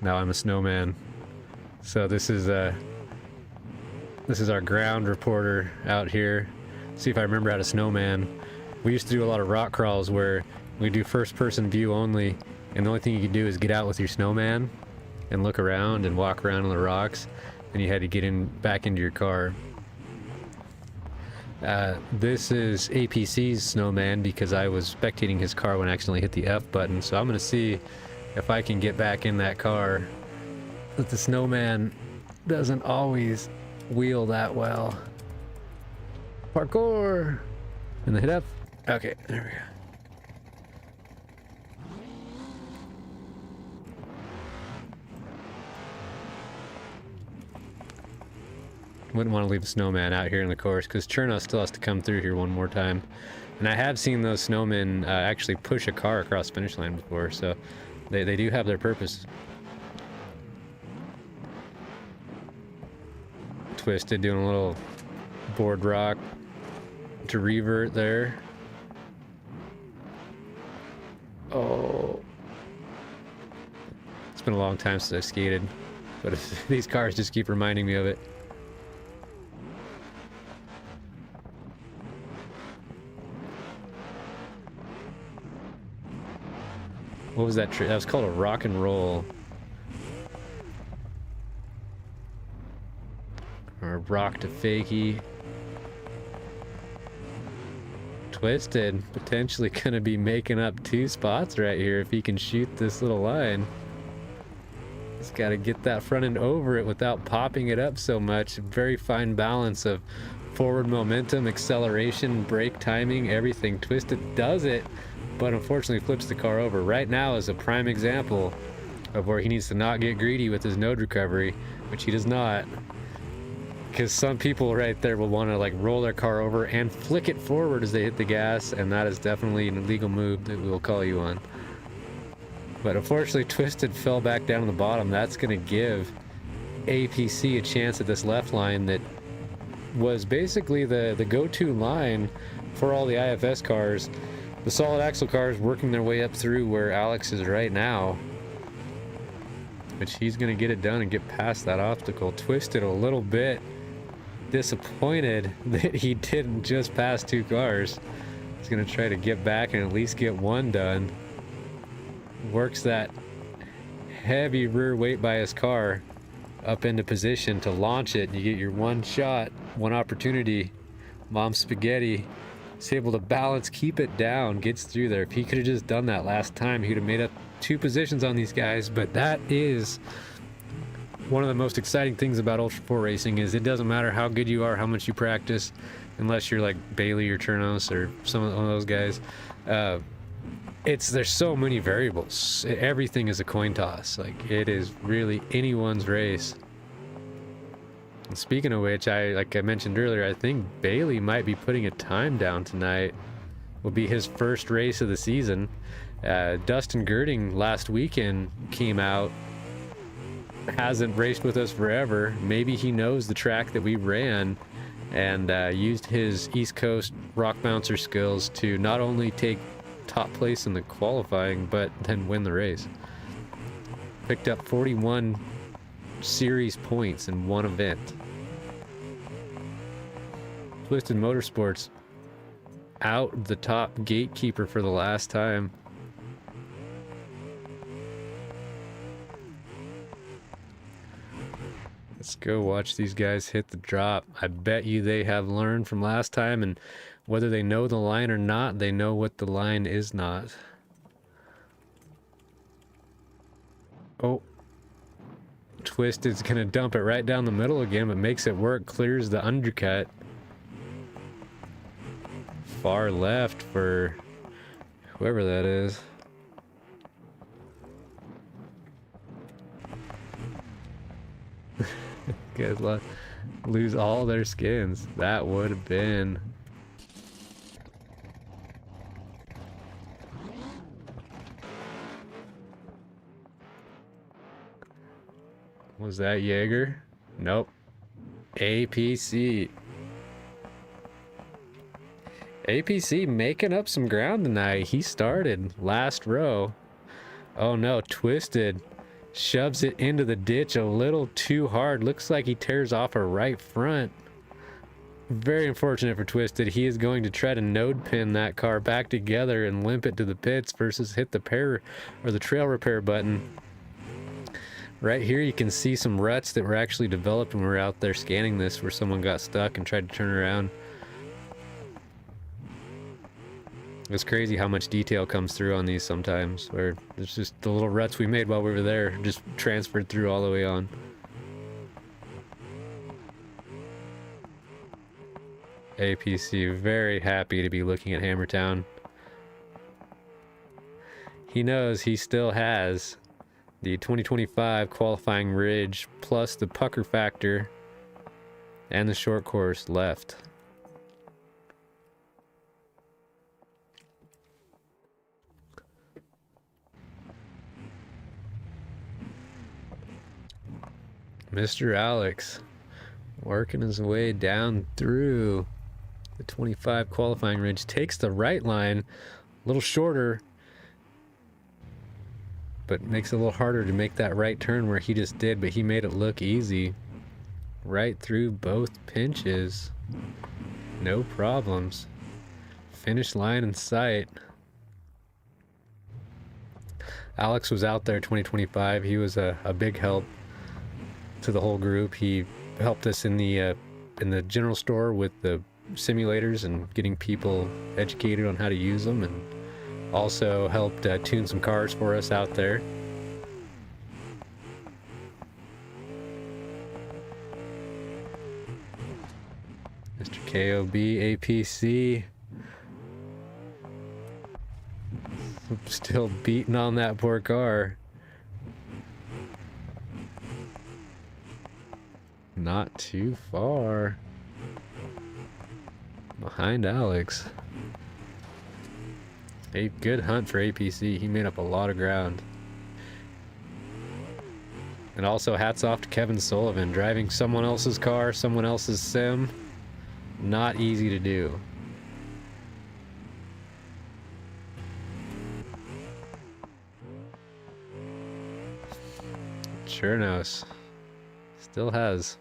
Now I'm a snowman. So this is our ground reporter out here. See if I remember how to snowman. We used to do a lot of rock crawls where we do first person view only, and the only thing you could do is get out with your snowman and look around and walk around on the rocks, and you had to get in back into your car. This is APC's snowman because I was spectating his car when I accidentally hit the F button, so I'm gonna see if I can get back in that car. But the snowman doesn't always wheel that well. Parkour! And the hit F. Okay, there we go. Wouldn't want to leave the snowman out here in the course because Chournos still has to come through here one more time. And I have seen those snowmen actually push a car across the finish line before, so they do have their purpose. Twisted doing a little board rock to revert there. Oh. It's been a long time since I've skated, but these cars just keep reminding me of it. What was that trick? That was called a rock and roll. Or a rock to fakie. Twisted. Potentially gonna be making up 2 spots right here if he can shoot this little line. He's gotta get that front end over it without popping it up so much. Very fine balance of forward momentum, acceleration, brake timing, everything. Twisted does it, but unfortunately flips the car over. Right now is a prime example of where he needs to not get greedy with his node recovery, which he does not. Because some people right there will want to like roll their car over and flick it forward as they hit the gas, and that is definitely an illegal move that we will call you on. But unfortunately Twisted fell back down to the bottom. That's going to give APC a chance at this left line that was basically the go-to line for all the IFS cars. The solid axle cars working their way up through where Alex is right now. Which he's going to get it done and get past that obstacle. Twisted a little bit disappointed that he didn't just pass 2 cars. He's going to try to get back and at least get 1 done. Works that heavy rear weight by his car up into position to launch it. You get your 1 shot, 1 opportunity. Mom spaghetti. He's able to balance, keep it down, gets through there. If he could have just done that last time, he would have made up 2 positions on these guys. But that is one of the most exciting things about Ultra 4 racing, is it doesn't matter how good you are, how much you practice, unless you're like Bailey or Chournos or one of those guys. There's so many variables. Everything is a coin toss. Like, it is really anyone's race. And speaking of which, like I mentioned earlier, I think Bailey might be putting a time down tonight. Will be his first race of the season. Dustin Gerding last weekend came out, hasn't raced with us forever. Maybe he knows the track that we ran and used his East Coast rock bouncer skills to not only take top place in the qualifying, but then win the race. Picked up 41 series points in 1 event. Twisted Motorsports out the top gatekeeper for the last time. Let's go watch these guys hit the drop. I bet you they have learned from last time, and whether they know the line or not, they know what the line is not. Oh. Twisted's gonna dump it right down the middle again, but makes it work, clears the undercut. Far left for whoever that is. Guys lose all their skins. That would have been... Was that Jaeger? Nope. APC. APC making up some ground tonight. He started last row. Oh no, Twisted shoves it into the ditch a little too hard. Looks like he tears off a right front. very unfortunate for Twisted. He is going to try to node pin that car back together and limp it to the pits versus hit the trail repair button. Right here you can see some ruts that were actually developed when we were out there scanning this, where someone got stuck and tried to turn around. It's crazy how much detail comes through on these sometimes, where it's just the little ruts we made while we were there just transferred through all the way on. APC very happy to be looking at Hammertown. He knows he still has the 2025 qualifying ridge plus the pucker factor and the short course left. Mr. Alex working his way down through the 25 qualifying ridge, takes the right line, a little shorter, but makes it a little harder to make that right turn where he just did, but he made it look easy. Right through both pinches. No problems. Finish line in sight. Alex was out there 2025. He was a big help to the whole group. He helped us in the general store with the simulators and getting people educated on how to use them, and also helped tune some cars for us out there. Mr. KOB APC still beating on that poor car. Not too far behind Alex. A good hunt for APC. He made up a lot of ground. And also hats off to Kevin Sullivan, driving someone else's car, someone else's sim. Not easy to do. Chournos still has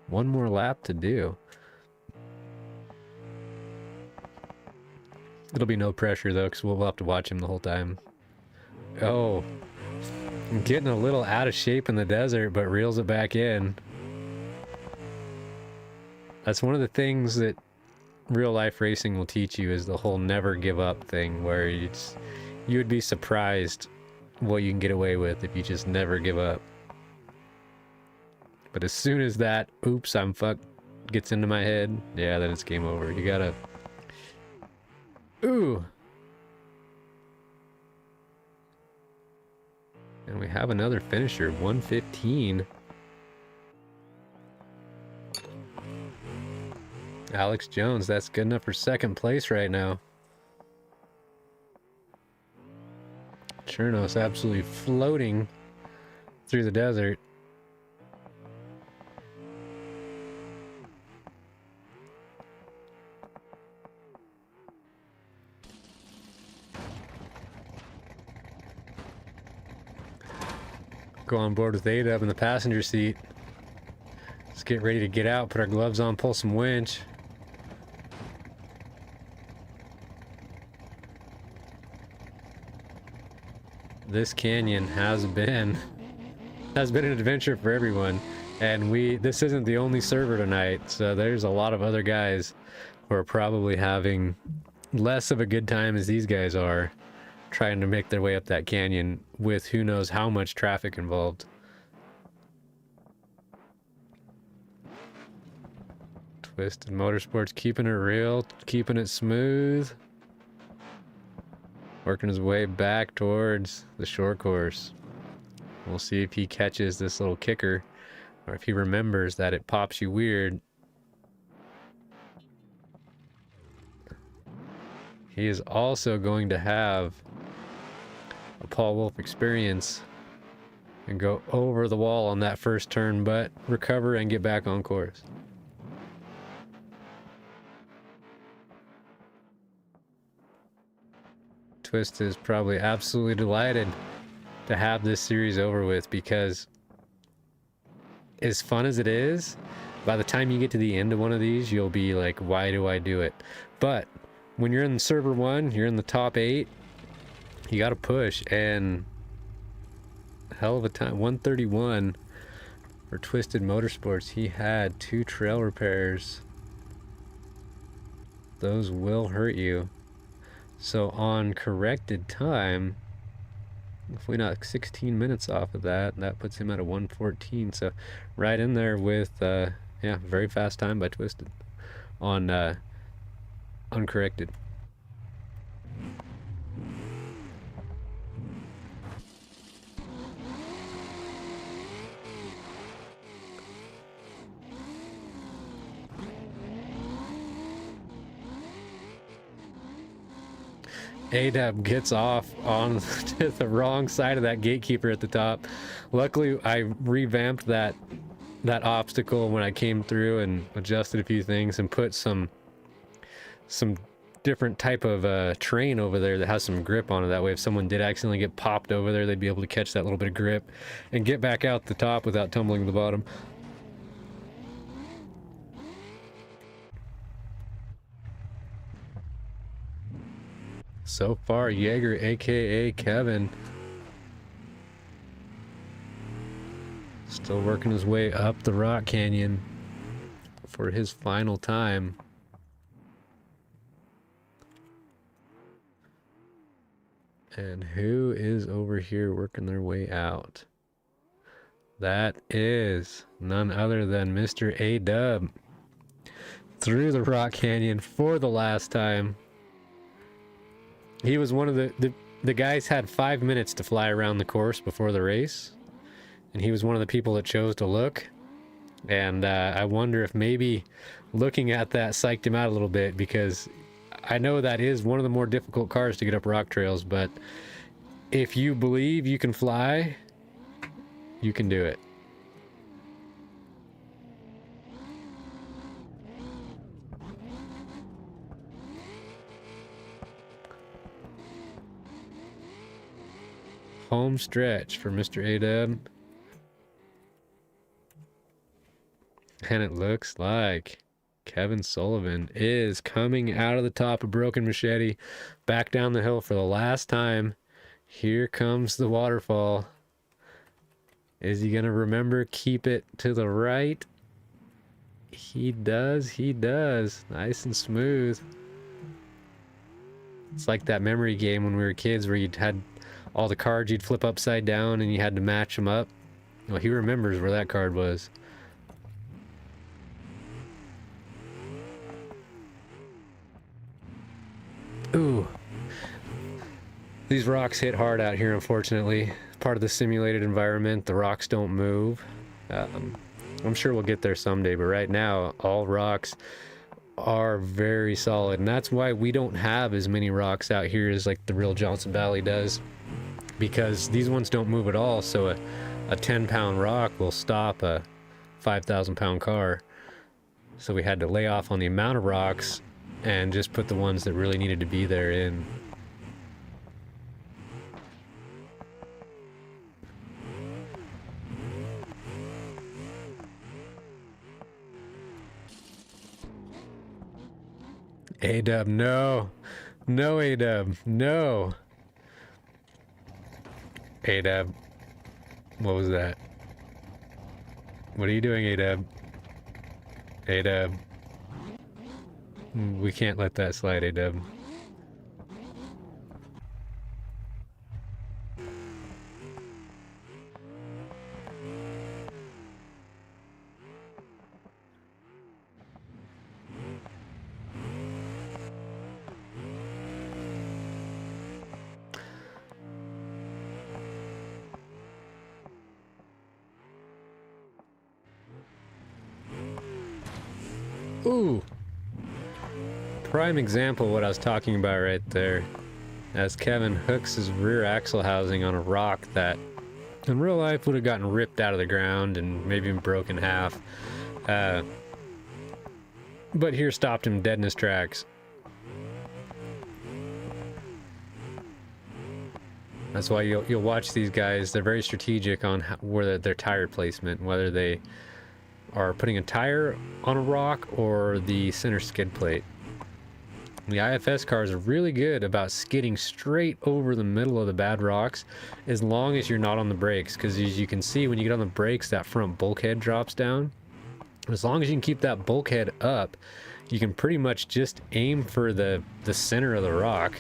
one more lap to do. It'll be no pressure though, because we'll have to watch him the whole time. Oh, I'm getting a little out of shape in the desert, but reels it back in. That's one of the things that real life racing will teach you, is the whole never give up thing, where you would be surprised what you can get away with if you just never give up. But as soon as that oops I'm fucked gets into my head, yeah, then it's game over. You gotta... Ooh! And we have another finisher, 115. Alex Jones, that's good enough for second place right now. Chournos absolutely floating through the desert. Go on board with Ada up in the passenger seat. Let's get ready to get out, put our gloves on, pull some winch. This canyon has been an adventure for everyone, and this isn't the only server tonight, so there's a lot of other guys who are probably having less of a good time as these guys are, trying to make their way up that canyon with who knows how much traffic involved. Twisted Motorsports keeping it real, keeping it smooth. Working his way back towards the short course. We'll see if he catches this little kicker, or if he remembers that it pops you weird. He is also going to have a Paul Wolf experience and go over the wall on that first turn, but recover and get back on course. Twist is probably absolutely delighted to have this series over with, because as fun as it is, By the time you get to the end of one of these, you'll be like, why do I do it? But when you're in server 1, you're in the top 8, you got to push. And hell of a time, 131 for Twisted Motorsports. He had 2 trail repairs. Those will hurt you. So on corrected time, if we knock 16 minutes off of that, that puts him at a 114. So right in there with, yeah, very fast time by Twisted on uncorrected. Adab gets off on the wrong side of that gatekeeper at the top. Luckily, I revamped that obstacle when I came through and adjusted a few things and put some different type of terrain over there that has some grip on it. That way, if someone did accidentally get popped over there, they'd be able to catch that little bit of grip and get back out the top without tumbling to the bottom. So far, Jaeger, aka Kevin, still working his way up the rock canyon for his final time. And who is over here working their way out? That is none other than Mr. A-Dub through the rock canyon for the last time. He was one of the guys had 5 minutes to fly around the course before the race, and he was one of the people that chose to look. And I wonder if maybe looking at that psyched him out a little bit, because I know that is one of the more difficult cars to get up rock trails, but if you believe you can fly, you can do it. Home stretch for Mr. A-Dub. And it looks like Kevin Sullivan is coming out of the top of Broken Machete, back down the hill for the last time. Here comes the waterfall. Is he going to remember? Keep it to the right. He does. He does. Nice and smooth. It's like that memory game when we were kids where you'd had all the cards you'd flip upside down and you had to match them up. Well, he remembers where that card was. Ooh. These rocks hit hard out here, unfortunately. Part of the simulated environment, the rocks don't move. I'm sure we'll get there someday, but right now, all rocks are very solid. And that's why we don't have as many rocks out here as like the real Johnson Valley does. Because these ones don't move at all, so a 10-pound rock will stop a 5,000-pound car. So we had to lay off on the amount of rocks and just put the ones that really needed to be there in. A-Dub, no. No, A-Dub, no. A-Dub, what was that? What are you doing, A-Dub? A-Dub. We can't let that slide, A-Dub. Ooh. Prime example of what I was talking about right there. As Kevin hooks his rear axle housing on a rock that in real life would have gotten ripped out of the ground and maybe even broken in half. But here stopped him dead in his tracks. That's why you'll watch these guys. They're very strategic on where their tire placement, whether they are putting a tire on a rock or the center skid plate. The IFS cars are really good about skidding straight over the middle of the bad rocks as long as you're not on the brakes, because as you can see when you get on the brakes, that front bulkhead drops down. As long as you can keep that bulkhead up, you can pretty much just aim for the center of the rock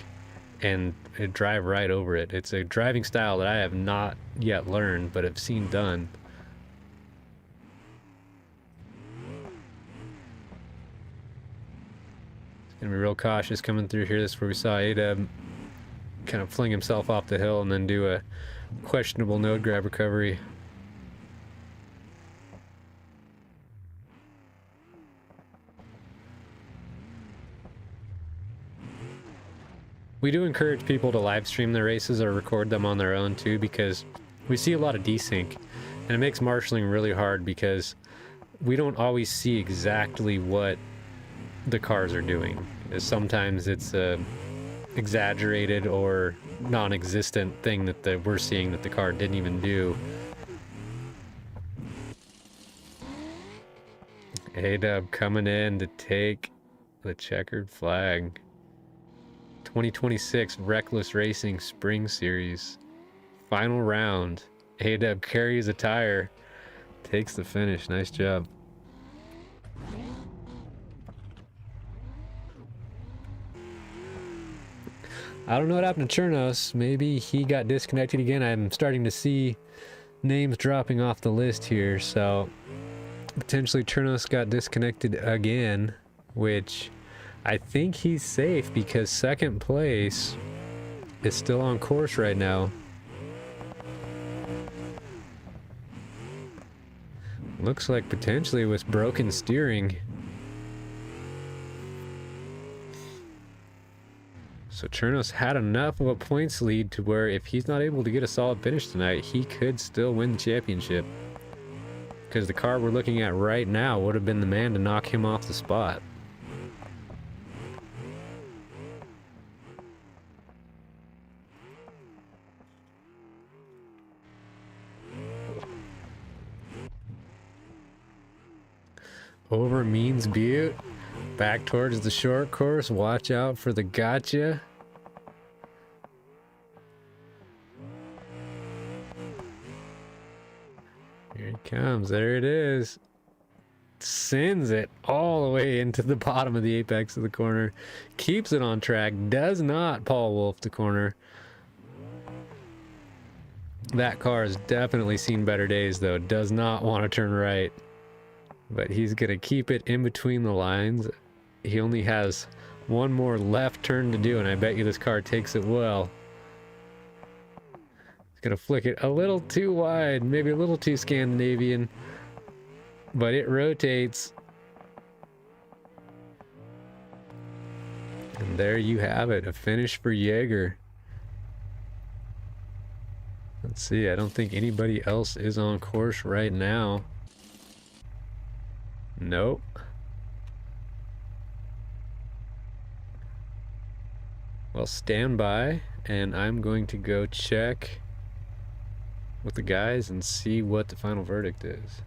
and drive right over it. It's a driving style that I have not yet learned, but have seen done. Gonna be real cautious coming through here. This is where we saw Adab kind of fling himself off the hill and then do a questionable node grab recovery. We do encourage people to live stream their races or record them on their own too, because we see a lot of desync, and it makes marshalling really hard because we don't always see exactly what the cars are doing. Sometimes it's a exaggerated or non-existent thing that we're seeing that the car didn't even do. A-Dub coming in to take the checkered flag. 2026 Rekles Racing Spring Series. Final round. A-Dub carries a tire, takes the finish. Nice job. I don't know what happened to Chournos. Maybe he got disconnected again. I'm starting to see names dropping off the list here, so potentially Chournos got disconnected again, which I think he's safe because second place is still on course right now. Looks like potentially with broken steering. So Chournos had enough of a points lead to where if he's not able to get a solid finish tonight, he could still win the championship. Because the car we're looking at right now would have been the man to knock him off the spot. Over Means Butte, back towards the short course. Watch out for the gotcha. Here it comes. There it is. Sends it all the way into the bottom of the apex of the corner. Keeps it on track. Does not Paul Wolf the corner. That car has definitely seen better days, though. Does not want to turn right. But he's going to keep it in between the lines. He only has one more left turn to do, and I bet you this car takes it well. He's going to flick it a little too wide, maybe a little too Scandinavian, but it rotates. And there you have it, a finish for Jaeger. Let's see, I don't think anybody else is on course right now. Nope. Well, stand by, and I'm going to go check with the guys and see what the final verdict is.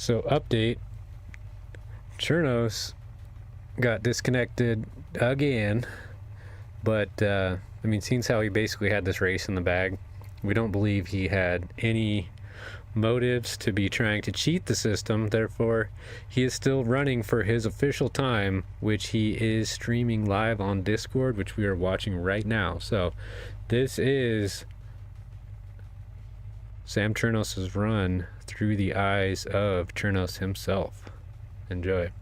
So update, Chournos got disconnected again, but I mean, seeing how he basically had this race in the bag, we don't believe he had any motives to be trying to cheat the system. Therefore, he is still running for his official time, which he is streaming live on Discord, which we are watching right now. So this is Sam Chournos' run through the eyes of Chournos himself. Enjoy.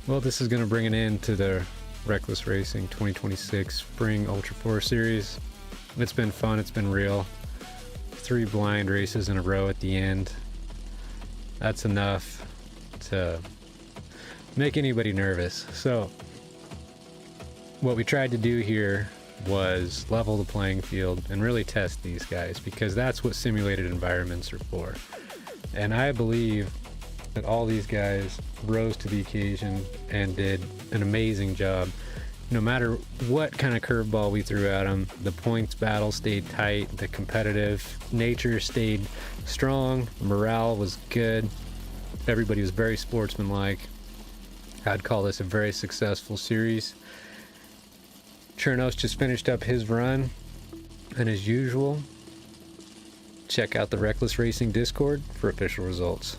Well, this is going to bring an end to the Rekles Racing 2026 Spring Ultra 4 Series. It's been fun. It's been real. 3 blind races in a row at the end. That's enough to make anybody nervous. So what we tried to do here was level the playing field and really test these guys, because that's what simulated environments are for. And I believe that all these guys rose to the occasion and did an amazing job. No matter what kind of curveball we threw at them, the points battle stayed tight, the competitive nature stayed strong, morale was good, everybody was very sportsmanlike. I'd call this a very successful series. Chournos just finished up his run, and as usual, check out the Rekles Racing Discord for official results.